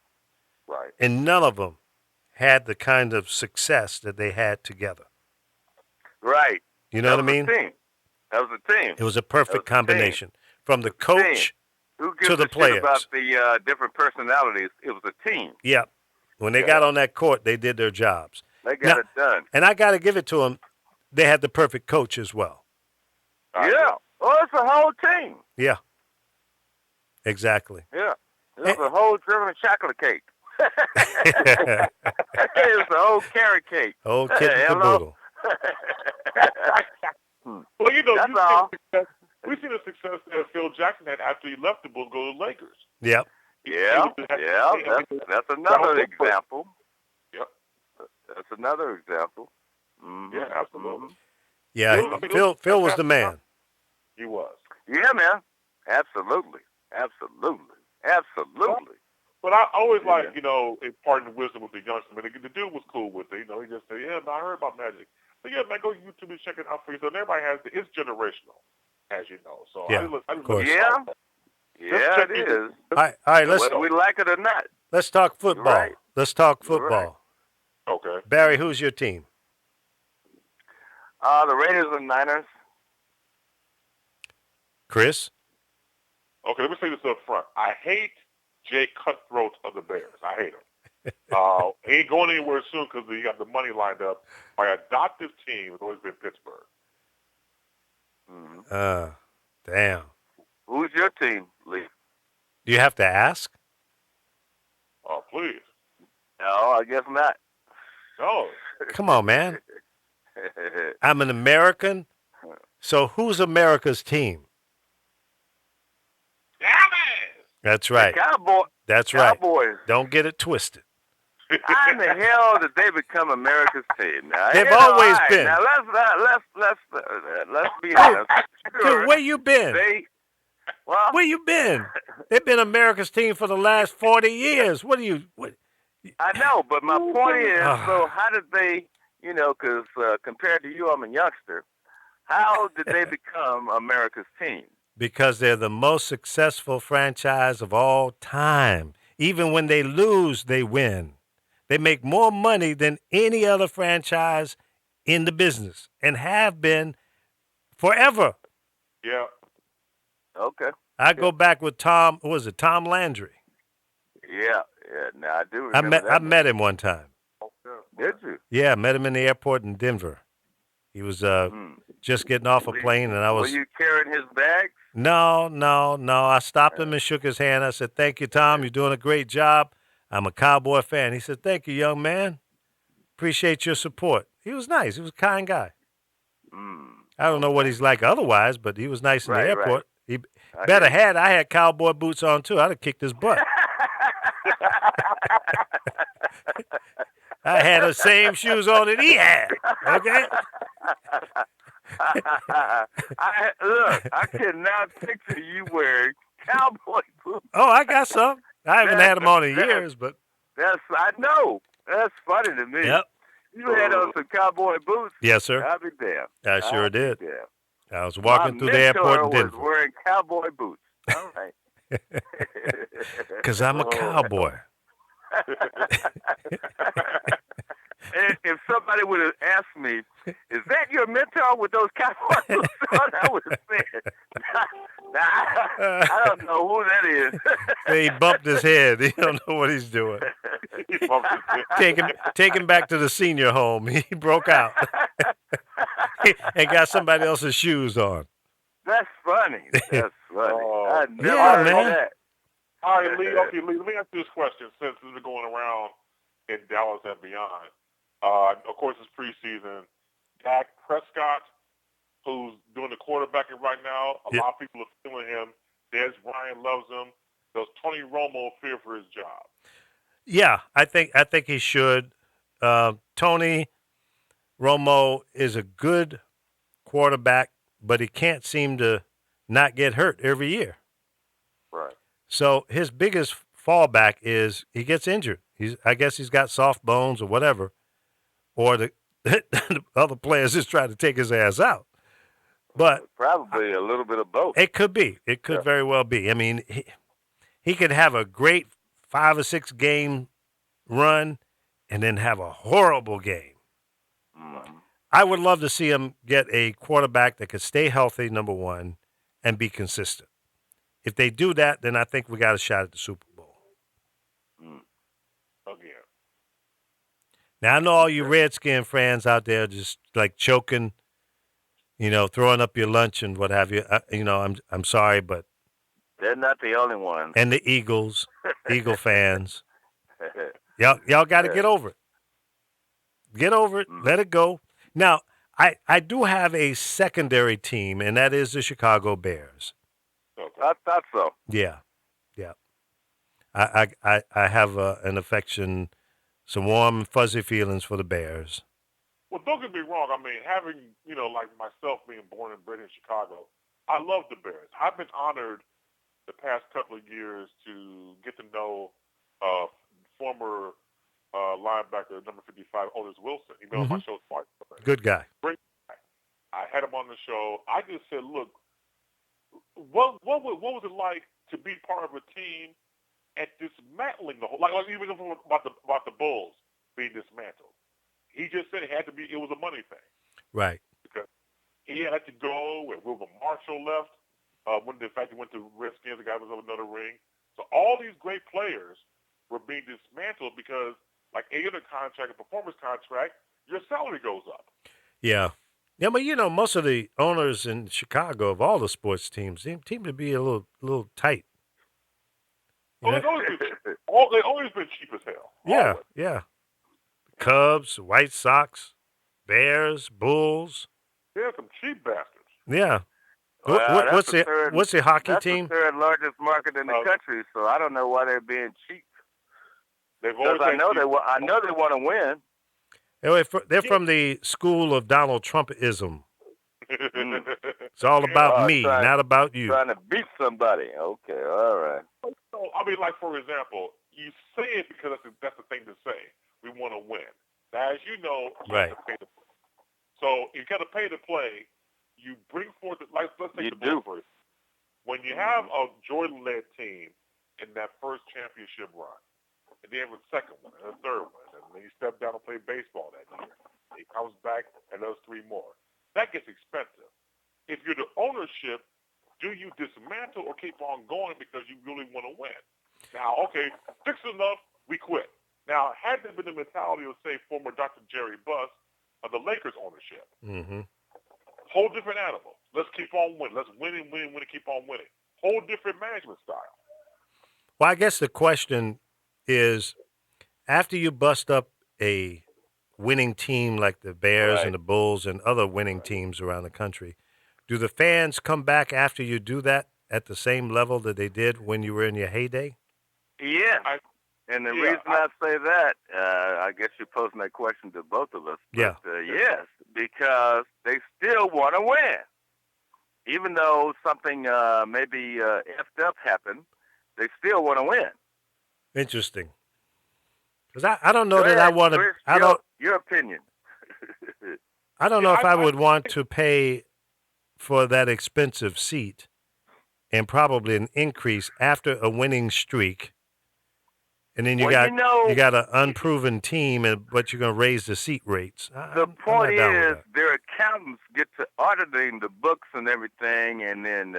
Right. And none of them had the kind of success that they had together. Right. You know what I mean? That was a team. It was a perfect combination. From the coach to the players. About the different personalities, it was a team. Yeah. When they got on that court, they did their jobs. They got it done. And I got to give it to them. They had the perfect coach as well. Yeah. Oh, it's a whole team. Yeah. Exactly. Yeah. It was a whole German chocolate cake. It was a whole carrot cake. Whole kit and caboodle. Well, that's all. We've seen the success that Phil Jackson had after he left the Bulls to go to the Lakers. Yep. Yeah. That's another example. Yep. That's another example. Mm-hmm. Yeah, absolutely. Yeah, Phil was the man. He was. Yeah, man. Absolutely. But I always imparting wisdom with the youngsters. I mean, the dude was cool with it. He just said, "Yeah, man, I heard about Magic." But yeah, man, go to YouTube and check it out for yourself. And everybody it's generational, as you know. So yeah, of course. Yeah, it is. All right, whether we like it or not. Let's talk football. Right. Let's talk football. Right. Okay. Barry, who's your team? The Raiders and Niners. Chris? Okay, let me say this up front. I hate Jay Cutthroat of the Bears. I hate him. He ain't going anywhere soon because he got the money lined up. My adoptive team has always been Pittsburgh. Mm-hmm. Damn. Who's your team, Lee? Do you have to ask? Oh, please. No, I guess not. No. Come on, man. I'm an American. So who's America's team? Damn it! That's right. That's right. Cowboys. Don't get it twisted. How in the hell did they become America's team? Now, they've always been. Now let's be honest. Sure, dude, where you been? Where you been? They've been America's team for the last 40 years. What? I know, but my point is, so how did they? Because compared to you, I'm a youngster. How did they become America's team? Because they're the most successful franchise of all time. Even when they lose, they win. They make more money than any other franchise in the business and have been forever. Yeah. Okay. I go back with Tom. What was it? Tom Landry. Yeah. Now I do remember I met him one time. Did you? Yeah, I met him in the airport in Denver. He was just getting off a plane, and I was. Were you carrying his bags? No. I stopped him and shook his hand. I said, "Thank you, Tom. You're doing a great job. I'm a Cowboy fan." He said, "Thank you, young man. Appreciate your support." He was nice. He was a kind guy. I don't know what he's like otherwise, but he was nice in the airport. He I had cowboy boots on too. I'd have kicked his butt. I had the same shoes on that he had. Okay. I cannot picture you wearing cowboy boots. Oh, I got some. I haven't had them on in years, but I know. That's funny to me. Yep. You had on some cowboy boots? Yes, sir. I'll be damned. I sure did. Damn. I was walking through the airport in Denver. Was wearing cowboy boots. All right. Because I'm a cowboy. If somebody would have asked me, "Is that your mentor with those cowboy boots on?" I would have said, I don't know who that is. He bumped his head. He don't know what he's doing. Take him back to the senior home. He broke out and got somebody else's shoes on. That's funny. That's funny. I never heard man. That. All right, Lee. Okay, Lee. Let me ask you this question since it's been going around in Dallas and beyond. Of course, it's preseason. Dak Prescott, who's doing the quarterbacking right now, a lot of people are feeling him. Des Bryant loves him. Does Tony Romo fear for his job? Yeah, I think he should. Tony Romo is a good quarterback, but he can't seem to not get hurt every year. Right. So his biggest fallback is he gets injured. I guess he's got soft bones or whatever, or the other players just try to take his ass out. But probably a little bit of both. It could be. It could very well be. I mean, he could have a great 5 or 6 game run and then have a horrible game. I would love to see him get a quarterback that could stay healthy, number one, and be consistent. If they do that, then I think we got a shot at the Super Bowl. Again. Now, I know all you Redskin fans out there just like choking, throwing up your lunch and what have you. I'm sorry, but they're not the only ones. And the Eagles, Eagle fans, y'all got to get over it. Get over it. Let it go. Now, I do have a secondary team, and that is the Chicago Bears. I thought so. Yeah. I have an affection, some warm and fuzzy feelings for the Bears. Well, don't get me wrong. I mean, having, like myself being born and bred in Chicago, I love the Bears. I've been honored the past couple of years to get to know former linebacker, number 55, Otis Wilson. He been on my show twice. Good guy. Great guy. I had him on the show. I just said, look, what was it like to be part of a team and dismantling the whole, like even about the Bulls being dismantled. He just said it was a money thing. Right. Because he had to go, and Wilbur Marshall left. When in fact he went to Redskins, the guy was on another ring. So all these great players were being dismantled because, like any other contract, a performance contract, your salary goes up. Yeah. Yeah, but most of the owners in Chicago of all the sports teams seem to be a little tight. They've always been cheap as hell. Yeah, yeah. Cubs, White Sox, Bears, Bulls. Yeah, some cheap bastards. Yeah. Well, what's the hockey team? That's the third largest market in the country, so I don't know why they're being cheap. I know they want to win. They're from the school of Donald Trumpism. It's all about me, not about you. Trying to beat somebody. Okay, all right. So, I mean, like, for example, you say it because that's the thing to say. We want to win. Now, as you know, you have to pay to play. So you got to pay to play. You bring forth, let's take the Bulls first. When you have a Jordan-led team in that first championship run, and then with the second one, and the third one, and then you step down and play baseball that year, He comes back and does 3 more. That gets expensive. If you're the ownership, do you dismantle or keep on going because you really want to win? Now, okay, fix enough, we quit. Now, had there been the mentality of, say, former Dr. Jerry Buss of the Lakers ownership, whole different animal. Let's keep on winning. Let's win and win and win and keep on winning. Whole different management style. Well, I guess the question is, after you bust up a winning team like the Bears and the Bulls and other winning teams around the country, do the fans come back after you do that at the same level that they did when you were in your heyday? Yeah. And the reason I say that, I guess you're posing that question to both of us. But, yes, because they still want to win. Even though something maybe effed up happened, they still want to win. Interesting. Because I don't know that I want to. Your opinion. I don't know if I would want to pay for that expensive seat and probably an increase after a winning streak. And then you got an unproven team, but you're going to raise the seat rates. The point is, their accountants get to auditing the books and everything, and then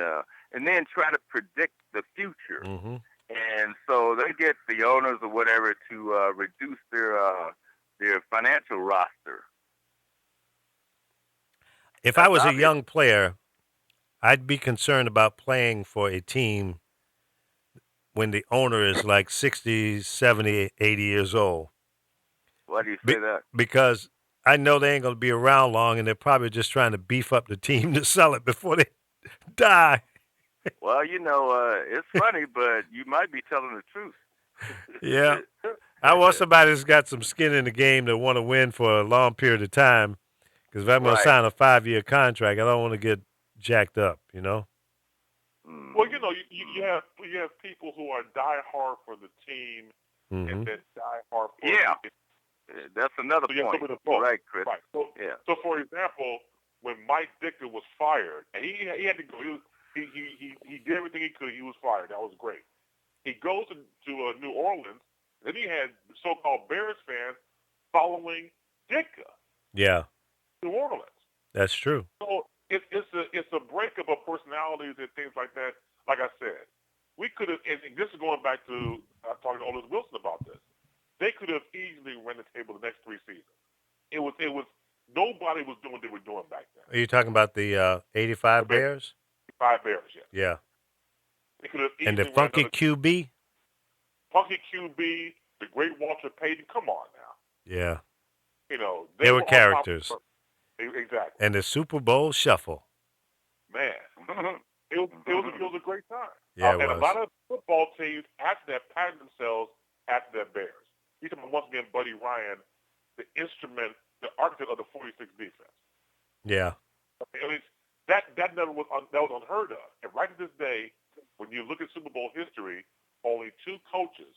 try to predict the future. And so they get the owners or whatever to reduce their financial roster. If I was a young player, I'd be concerned about playing for a team when the owner is like 60, 70, 80 years old. Why do you say that? Because I know they ain't going to be around long, and they're probably just trying to beef up the team to sell it before they die. Well, it's funny, but you might be telling the truth. Yeah. I want somebody that's got some skin in the game that want to win for a long period of time. Because if I'm going to sign a 5-year contract, I don't want to get jacked up, you know? Well, you have people who are die hard for the team and then die hard for the that's another point. Right, Chris. Right. So, for example, when Mike Ditka was fired, and he had to go, he did everything he could. He was fired. That was great. He goes to New Orleans. Then he had so-called Bears fans following Ditka. Yeah. New Orleans. That's true. So it's a breakup of personalities and things like that. Like I said, we could have, and this is going back to talking to Otis Wilson about this. They could have easily run the table the next 3 seasons. It was nobody was doing what they were doing back then. Are you talking about the 85 Bears? 85 Bears, yeah. Yeah. They could have and the funky QB? Funky QB, the great Walter Payton. Come on now. Yeah. They were characters. Exactly. And the Super Bowl shuffle. Man, it was a great time. Yeah, and a lot of football teams after that patterned themselves after their Bears. You talking once again, Buddy Ryan, the architect of the 46 defense. Yeah. That never was that was unheard of. And right to this day, when you look at Super Bowl history, only 2 coaches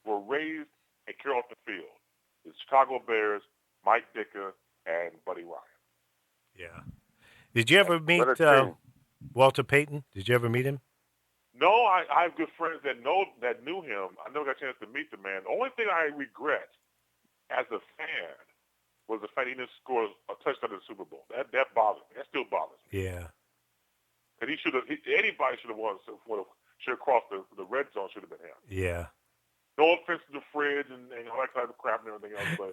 were raised at Carrollton Field: the Chicago Bears, Mike Ditka, and Buddy Ryan. Yeah. Did you ever meet Walter Payton? Did you ever meet him? No, I have good friends that knew him. I never got a chance to meet the man. The only thing I regret as a fan was the fact he didn't score a touchdown in the Super Bowl. That bothers me. That still bothers me. Yeah. And anybody should have won. Should have crossed the red zone. Should have been him. Yeah. No offense to the fridge and all that kind of crap and everything else, but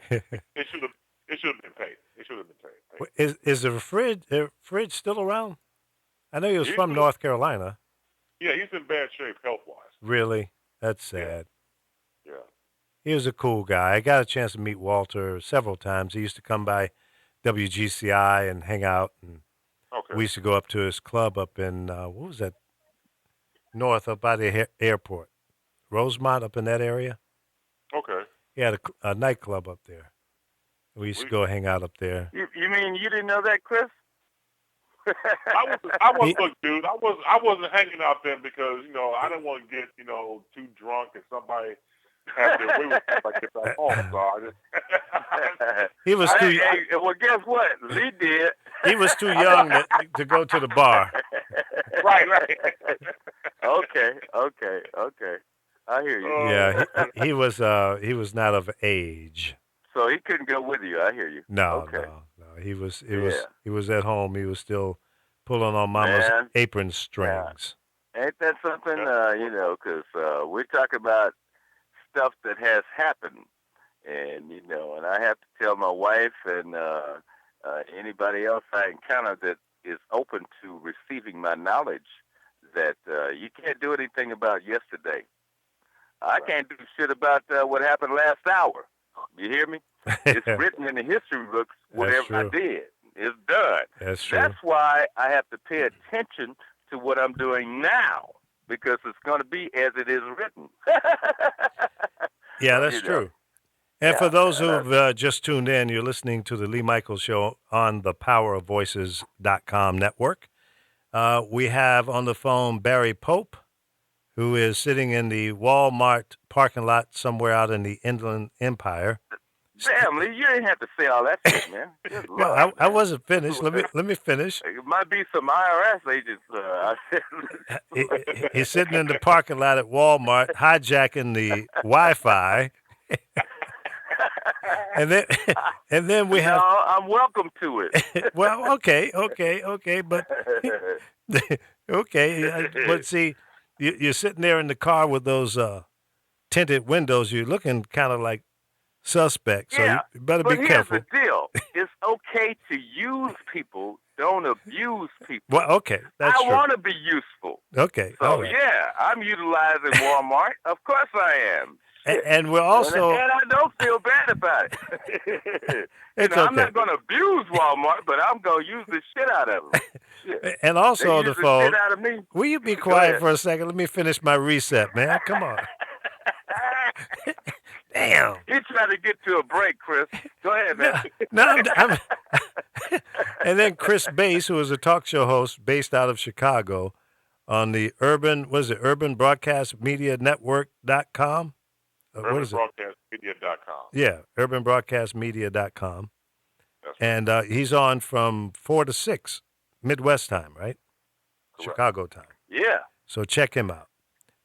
it should have been paid. It should have been paid. Is the fridge still around? I know he was from North Carolina. Yeah, he's in bad shape health-wise. Really? That's sad. Yeah. He was a cool guy. I got a chance to meet Walter several times. He used to come by WGCI and hang out, and we used to go up to his club up in what was that? North, up by the airport, Rosemont, up in that area. Okay. He had a nightclub up there. We used to go hang out up there. You mean you didn't know that, Chris? Look, dude. I wasn't hanging out there because I didn't want to get too drunk and somebody have their way with me if I get back home. So I just he was too. Well, guess what? Lee did. He was too young to go to the bar. Right. Okay. I hear you. Yeah, he was not of age. so he couldn't go with you. I hear you. No, Okay. no. He was at home. He was still pulling on Mama's Man. apron strings. Ain't that something? You know, 'cause we talk about stuff that has happened, and you know, and I have to tell my wife and anybody else I encounter that is open to receiving my knowledge that you can't do anything about yesterday. I can't do shit about what happened last hour. You hear me? It's written in the history books. Whatever I did, it's done. That's true. That's why I have to pay attention to what I'm doing now, because it's going to be as it is written. Yeah, that's true. And for those who've just tuned in, you're listening to the Lee Michaels Show on the PowerOfVoices.com network. We have on the phone Barry Pope, who is sitting in the Walmart parking lot somewhere out in the Inland Empire. Damn, Lee, you didn't have to say all that shit, man. Well, I wasn't finished. Let me finish. It might be some IRS agents. He's sitting in the parking lot at Walmart, hijacking the Wi-Fi. And then we have. No, I'm welcome to it. Well, okay, but okay, but see, you're sitting there in the car with those tinted windows. You're looking kind of like suspect, so you better be careful. But here's the deal: it's okay to use people. Don't abuse people. Well, okay, that's true. I want to be useful. Okay, so all right. Yeah, I'm utilizing Walmart. Of course I am. And we're also. And I don't feel bad about it. It's okay. I'm not going to abuse Walmart, but I'm going to use the shit out of them. And also on the phone. Shit out of me. Will you be quiet for a second? Let me finish my reset, man. Come on. Damn. He's trying to get to a break, Chris. Go ahead, man. No, and then Chris Bass, who is a talk show host based out of Chicago on the Urban Broadcast Media Network.com? What is it? UrbanBroadcastMedia.com. Yeah, UrbanBroadcastMedia.com. That's right. And he's on from 4 to 6 Midwest time, right? Correct. Chicago time. Yeah. So check him out.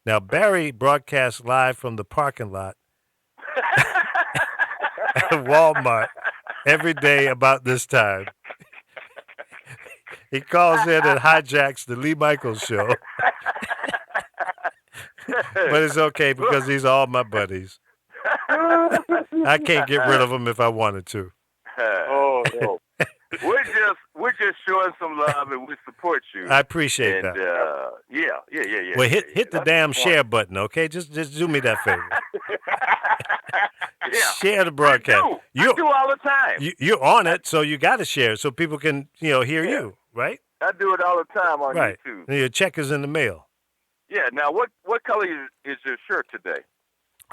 Now, Barry broadcasts live from the parking lot at Walmart every day about this time. He calls in and hijacks the Lee Michaels Show. But it's okay because these are all my buddies. I can't get rid of them if I wanted to. Oh, no. We're just showing some love and we support you. I appreciate that. Yeah. Well, hit the damn share button, okay? Just do me that favor. Share the broadcast. I do all the time. You're on it, so you got to share it so people can hear you, right? I do it all the time on YouTube. And your check is in the mail. Yeah. Now, what color is your shirt today?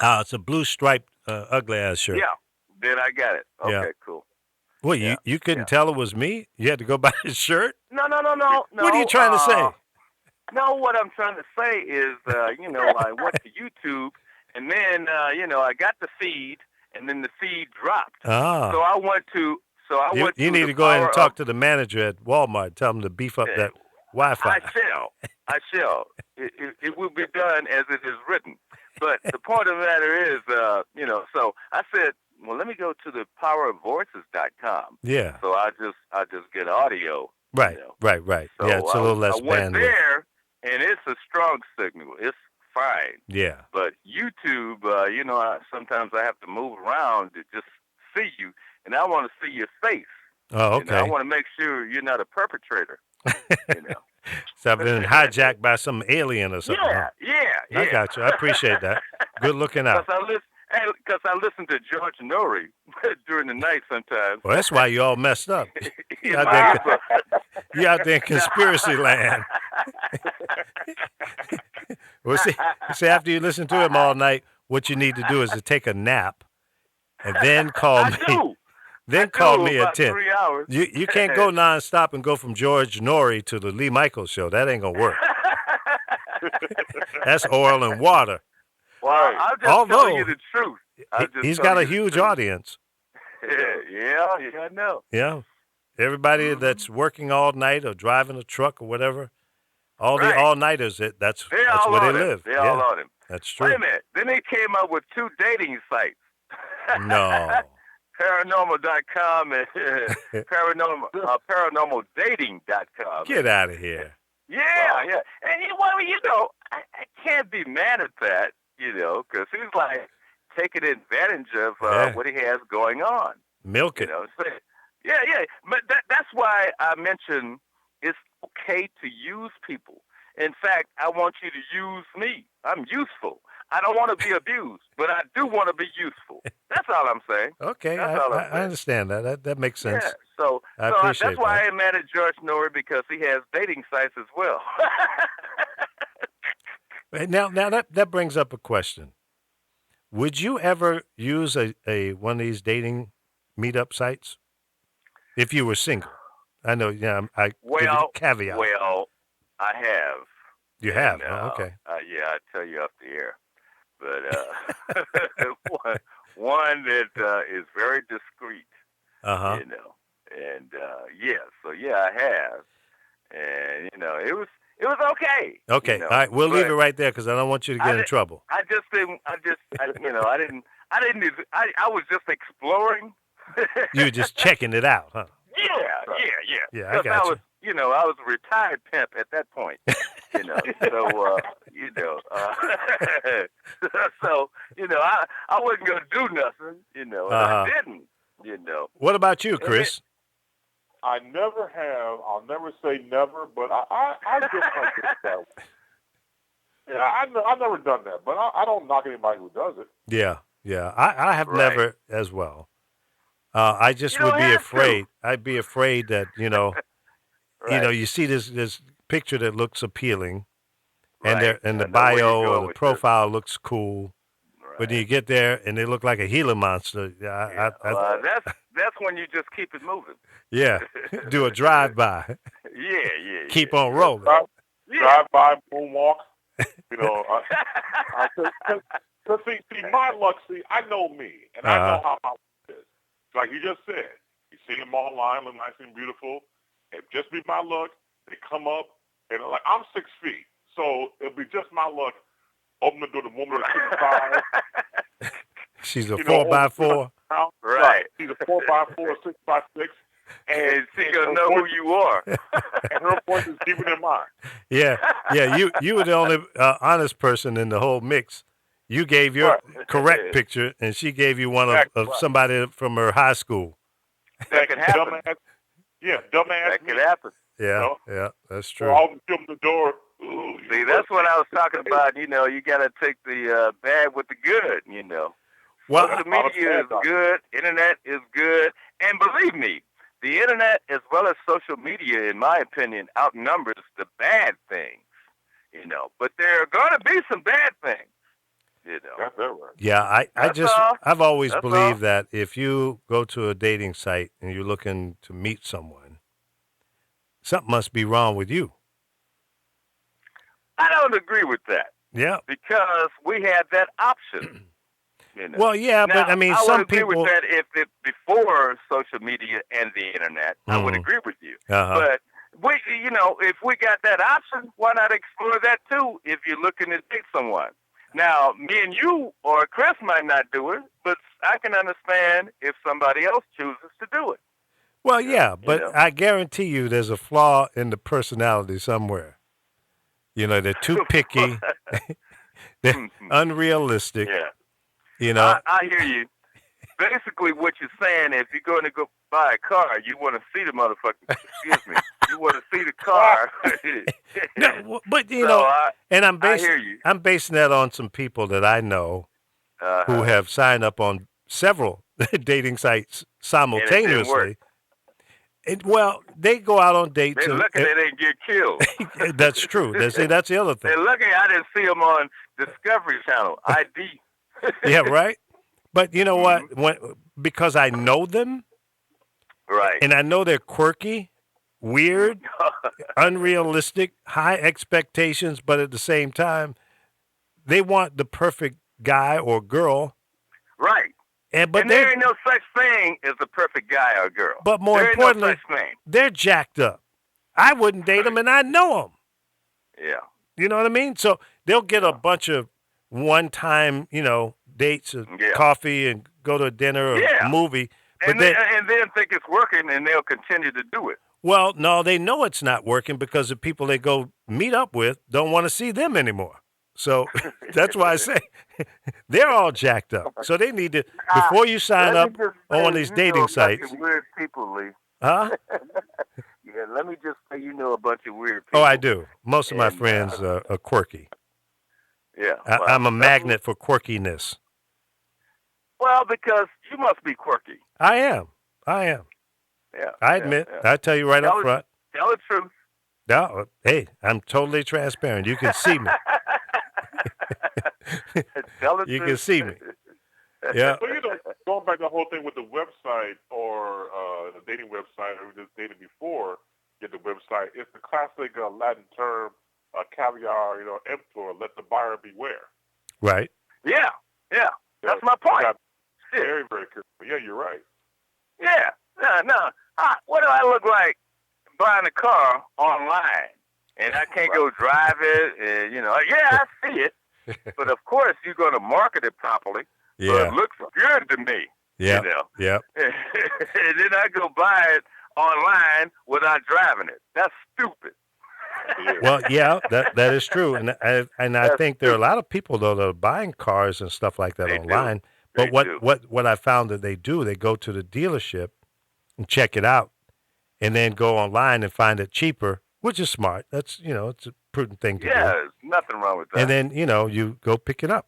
It's a blue striped, ugly ass shirt. Yeah. Then I got it. Okay, Yeah. cool. Well, you couldn't tell it was me? You had to go buy his shirt? No. What are you trying to say? No, what I'm trying to say is, I went to YouTube, and then, I got the feed, and then the feed dropped. Ah. So I went to. You need to go ahead and talk to the manager at Walmart. Tell him to beef up that Wi-Fi. I shall. It will be done as it is written. But the point of the matter is, so I said, well, let me go to the PowerOfVoices.com. Yeah. So I just get audio. Right. Right. So yeah, it's a little less I went bandwidth. there, and it's a strong signal. It's fine. Yeah. But YouTube, sometimes I have to move around to just see you, and I want to see your face. Oh, okay. I want to make sure you're not a perpetrator. So I've been hijacked by some alien or something. Yeah. I got you. I appreciate that. Good looking out. Because I listen to George Norrie during the night sometimes. Well, that's why you all messed up. You out there in conspiracy land. Well, see, after you listen to him all night, what you need to do is to take a nap and then call me. Then call me at 10. 3 hours. You can't go nonstop and go from George Norrie to the Lee Michaels Show. That ain't going to work. That's oil and water. Well, I'm just telling you the truth. He's got a huge audience. Yeah, I know. Yeah. Everybody that's working all night or driving a truck or whatever, the all-nighters, that's where they live. They all on him. That's true. Wait a minute. Then they came up with 2 dating sites. No. paranormal.com and paranormaldating.com. Get out of here. Yeah, yeah. And I can't be mad at that, because he's like taking advantage of what he has going on. Milk it. So, yeah. But that's why I mentioned it's okay to use people. In fact, I want you to use me. I'm useful. I don't want to be abused, but I do want to be useful. That's all I'm saying. Okay, That's all I'm saying. I understand that. That makes sense. Yeah, so appreciate that's why that. I am mad at George Norrie, because he has dating sites as well. Now that brings up a question. Would you ever use a one of these dating meetup sites if you were single? I know, I give you a caveat. Well, I have. You have? And, Okay. Yeah, I'll tell you off the air. But one that is very discreet. Uh-huh. And so I have. And it was okay. Okay. All right, we'll leave it right there because I don't want you to get in trouble. I just didn't. I was just exploring. You were just checking it out, huh? Yeah. I got you. I was a retired pimp at that point. So I wasn't gonna do nothing. And I didn't. What about you, Chris? I never have. I'll never say never, but I just like it that way. Yeah, I've never done that, but I don't knock anybody who does it. Yeah. I have never as well. I just would be afraid. I'd be afraid that you see this picture that looks appealing, and the bio or the profile looks cool, but then you get there and they look like a Gila monster. That's when you just keep it moving. Yeah, do a drive-by. Yeah. Keep on rolling. Drive-by, moonwalk. See, my luck. See, I know me, and I know how my luck is. Like you just said, you see them online, look nice and beautiful. It just be my luck. They come up, and I'm 6 feet, so it'll be just my luck. Open the door, the woman is 6'5". She's a 4x4. Right. She's a 4x4, 6x6. And she gonna know who you are. And her voice is deeper than mine. Yeah. You were the only honest person in the whole mix. You gave your correct picture, and she gave you one of somebody from her high school. That could happen. Dumbass. That could happen. Yeah, that's true. Or I'll open the door. Ooh, see, that's what I was talking about. You got to take the bad with the good. Well, social media is good. Internet is good, and believe me, the internet as well as social media, in my opinion, outnumbers the bad things. But there are going to be some bad things. That's right. Yeah, I've always believed that if you go to a dating site and you're looking to meet someone, something must be wrong with you. I don't agree with that. Yeah. Because we had that option. Well, yeah, now, but I mean, some people. I would agree with that if before social media and the internet, I would agree with you. Uh-huh. But if we got that option, why not explore that too? If you're looking to date someone. Now, me and you or Chris might not do it, but I can understand if somebody else chooses to do it. Well, yeah, but I guarantee you there's a flaw in the personality somewhere. They're too picky. They're unrealistic. Yeah. I hear you. Basically, what you're saying, if you're going to go buy a car, you want to see the motherfucker. Excuse me. You want to see the car. No, but and I hear you. I'm basing that on some people that I know who have signed up on several dating sites simultaneously. Well, they go out on dates. They're lucky they didn't get killed. That's true. That's the other thing. They're lucky I didn't see them on Discovery Channel. ID. Yeah, right. But you know what? Because I know them, right, and I know they're quirky, weird, unrealistic, high expectations, but at the same time, they want the perfect guy or girl. Right. And there ain't no such thing as a perfect guy or girl. But more importantly, no such thing. They're jacked up. I wouldn't date them, and I know them. Yeah. You know what I mean? So they'll get a bunch of one-time, dates, coffee, and go to a dinner or a movie. and then think it's working, and they'll continue to do it. Well, no, they know it's not working because the people they go meet up with don't want to see them anymore. So that's why I say they're all jacked up. So they need to, before you sign up on one of these dating sites. Weird people, Lee. Huh? Yeah, let me just say you know a bunch of weird people. Oh, I do. Most of my friends are quirky. Yeah. I'm a magnet for quirkiness. Well, because you must be quirky. I am. Yeah. I admit. I tell you right up front. Tell the truth. No, hey, I'm totally transparent. You can see me. Tell the truth. You can see me. Yeah. Well, going back to the whole thing with the website or the dating website or just dating before get the website, it's the classic Latin term, caviar, emptor, let the buyer beware. Right. Yeah. That's my point. Very, very careful. Yeah, you're right. Yeah. No. What do I look like buying a car online? And I can't go drive it. And, I see it. But, of course, you're going to market it properly. Yeah. So it looks good to me. Yeah. Yeah. And then I go buy it online without driving it. That's stupid. Well, yeah, that is true, and I think there are a lot of people though that are buying cars and stuff like that online. But what I found that they do, they go to the dealership and check it out, and then go online and find it cheaper, which is smart. That's it's a prudent thing to do. Yeah, there's nothing wrong with that. And then you go pick it up,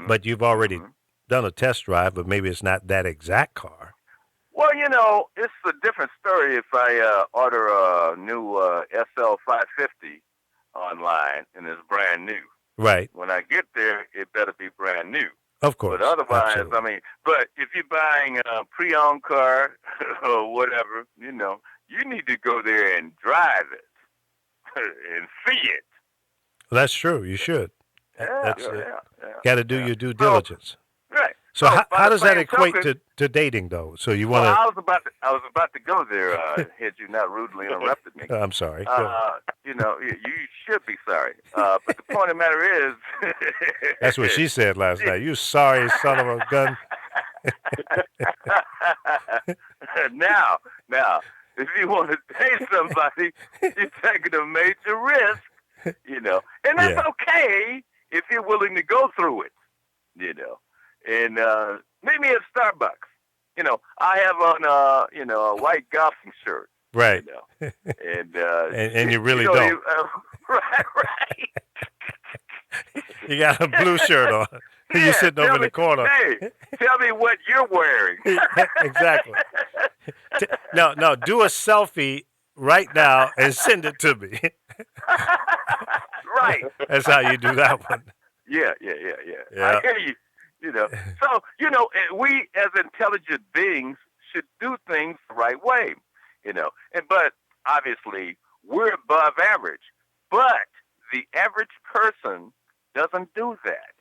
but you've already done a test drive, but maybe it's not that exact car. Well, it's a different story if I order a new SL 550 online and it's brand new. Right. When I get there, it better be brand new. Of course. But otherwise, absolutely. but if you're buying a pre-owned car or whatever, you need to go there and drive it and see it. Well, that's true. You should. Yeah. Got to do your due diligence. Right. So how does that equate to dating, though? So you want to? Well, I was about to go there. Had you not rudely interrupted me. I'm sorry. You should be sorry. But the point of the matter is, that's what she said last night. You sorry son of a gun. Now, if you want to date somebody, you're taking a major risk. And that's okay if you're willing to go through it. And meet me at Starbucks. I have on a white golfing shirt. Right. And you really don't. Right. You got a blue shirt on. You're sitting over in the corner. Hey, tell me what you're wearing. Exactly. No, do a selfie right now and send it to me. Right. That's how you do that one. Yeah. I hear you. So, we as intelligent beings should do things the right way, but obviously we're above average, but the average person doesn't do that.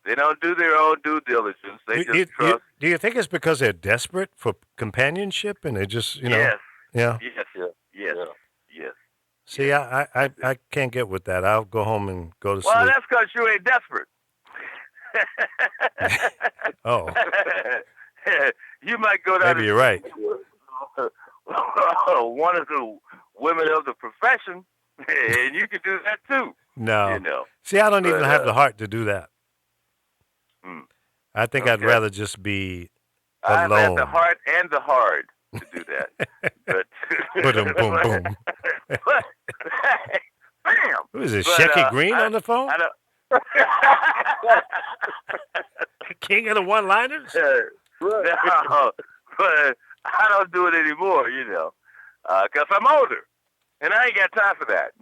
They don't do their own due diligence. They just trust. Do you think it's because they're desperate for companionship and they just, Yes. Yeah. Yes. See, I can't get with that. I'll go home and go to sleep. Well, that's because you ain't desperate. Oh. You might go down. Maybe you're right. One of the women of the profession, and you can do that too. No. See, I don't even have the heart to do that. I think I'd rather just be alone. I have the heart and the hard to do that. But boom, boom. Bam. Who is it? Shecky Green on the phone? King of the one-liners? No, but I don't do it anymore, because I'm older, and I ain't got time for that,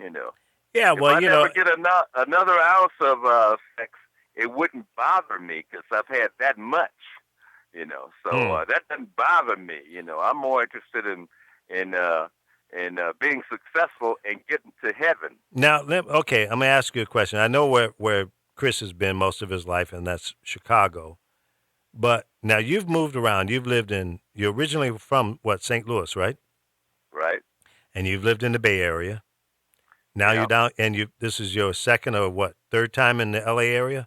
Yeah, well, if I never get another ounce of sex, it wouldn't bother me because I've had that much, So that doesn't bother me, I'm more interested in being successful and getting to heaven. Now, okay, I'm going to ask you a question. I know where Chris has been most of his life, and that's Chicago. But now you've moved around. You're originally from, St. Louis, right? Right. And you've lived in the Bay Area. Now you're down, and this is your second or third time in the L.A. area?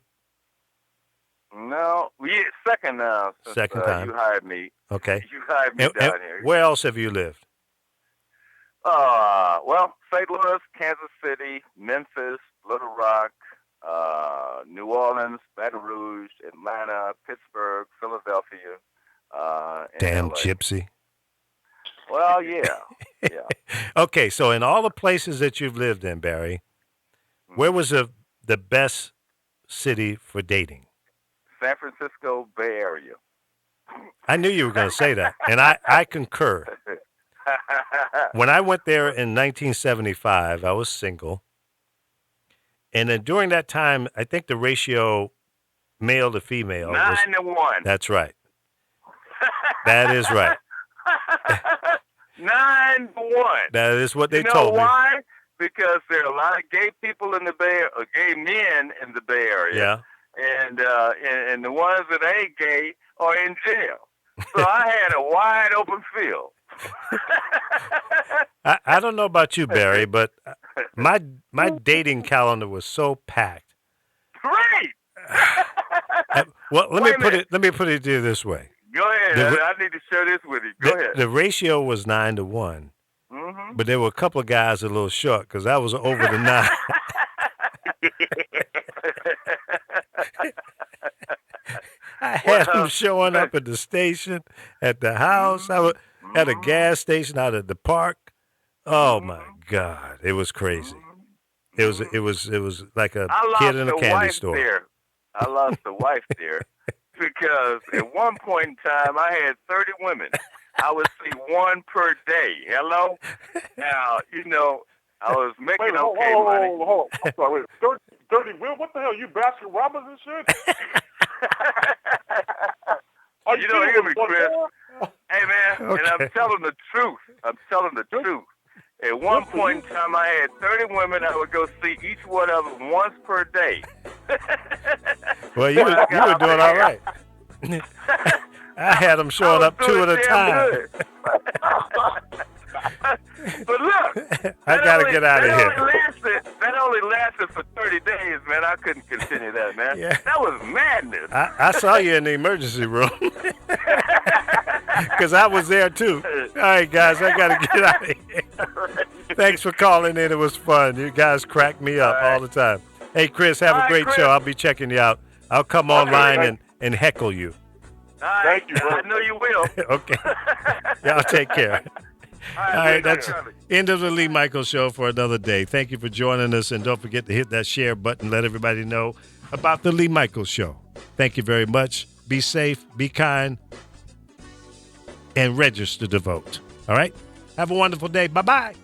No, yeah, second now. Since, Second time. You hired me. Okay. You hired me And down here. where else have you lived? Well, St. Louis, Kansas City, Memphis, Little Rock, New Orleans, Baton Rouge, Atlanta, Pittsburgh, Philadelphia. And Damn LA. gypsy. Well, yeah. Okay, so in all the places that you've lived in, Barry, where was the best city for dating? San Francisco Bay Area. I knew you were going to say that, and I concur. When I went there in 1975, I was single. And then during that time, I think the ratio male to female 9 to 1. That's right. That is right. 9 to 1. That is what they you know told why? Because there are a lot of gay people in the Bay, or gay men in the Bay Area. Yeah. And the ones that ain't gay are in jail. So I had a wide open field. I don't know about you, Barry, but my dating calendar was so packed. Great. Well, let me put it to you this way. Go ahead. I need to share this with you. Go ahead. The ratio was 9 to 1, Mm-hmm. but there were a couple of guys a little short because I was over the 9. I had them showing up at the station, at the house, at a gas station, out at the park. Oh my God, it was crazy. It was like a kid in a candy store. There. I lost a wife there because at one point in time I had 30 women. I would see one per day. Hello? Now, I was making okay money. Hold on. I'm sorry. Wait, 30 women? What the hell? You Baskin Robbins and shit? You don't hear me, Chris. Hey, man, Okay. and I'm telling the truth. At one point in time, I had 30 women. I would go see each one of them once per day. Well, you were doing all right. I had them showing up 2 at a time. But look, I gotta get out of here. That only lasted for 30 days, man. I couldn't continue that, man. Yeah. That was madness. I saw you in the emergency room because I was there too. All right, guys, I got to get out of here. Thanks for calling in. It was fun. You guys crack me up all the time. Hey, Chris, have a great show. I'll be checking you out. I'll come online and heckle you. Thank you, bro. I know you will. Okay. Y'all take care. All right, that's end of the Lee Michaels Show for another day. Thank you for joining us, and don't forget to hit that share button. Let everybody know about the Lee Michaels Show. Thank you very much. Be safe, be kind, and register to vote. All right? Have a wonderful day. Bye-bye.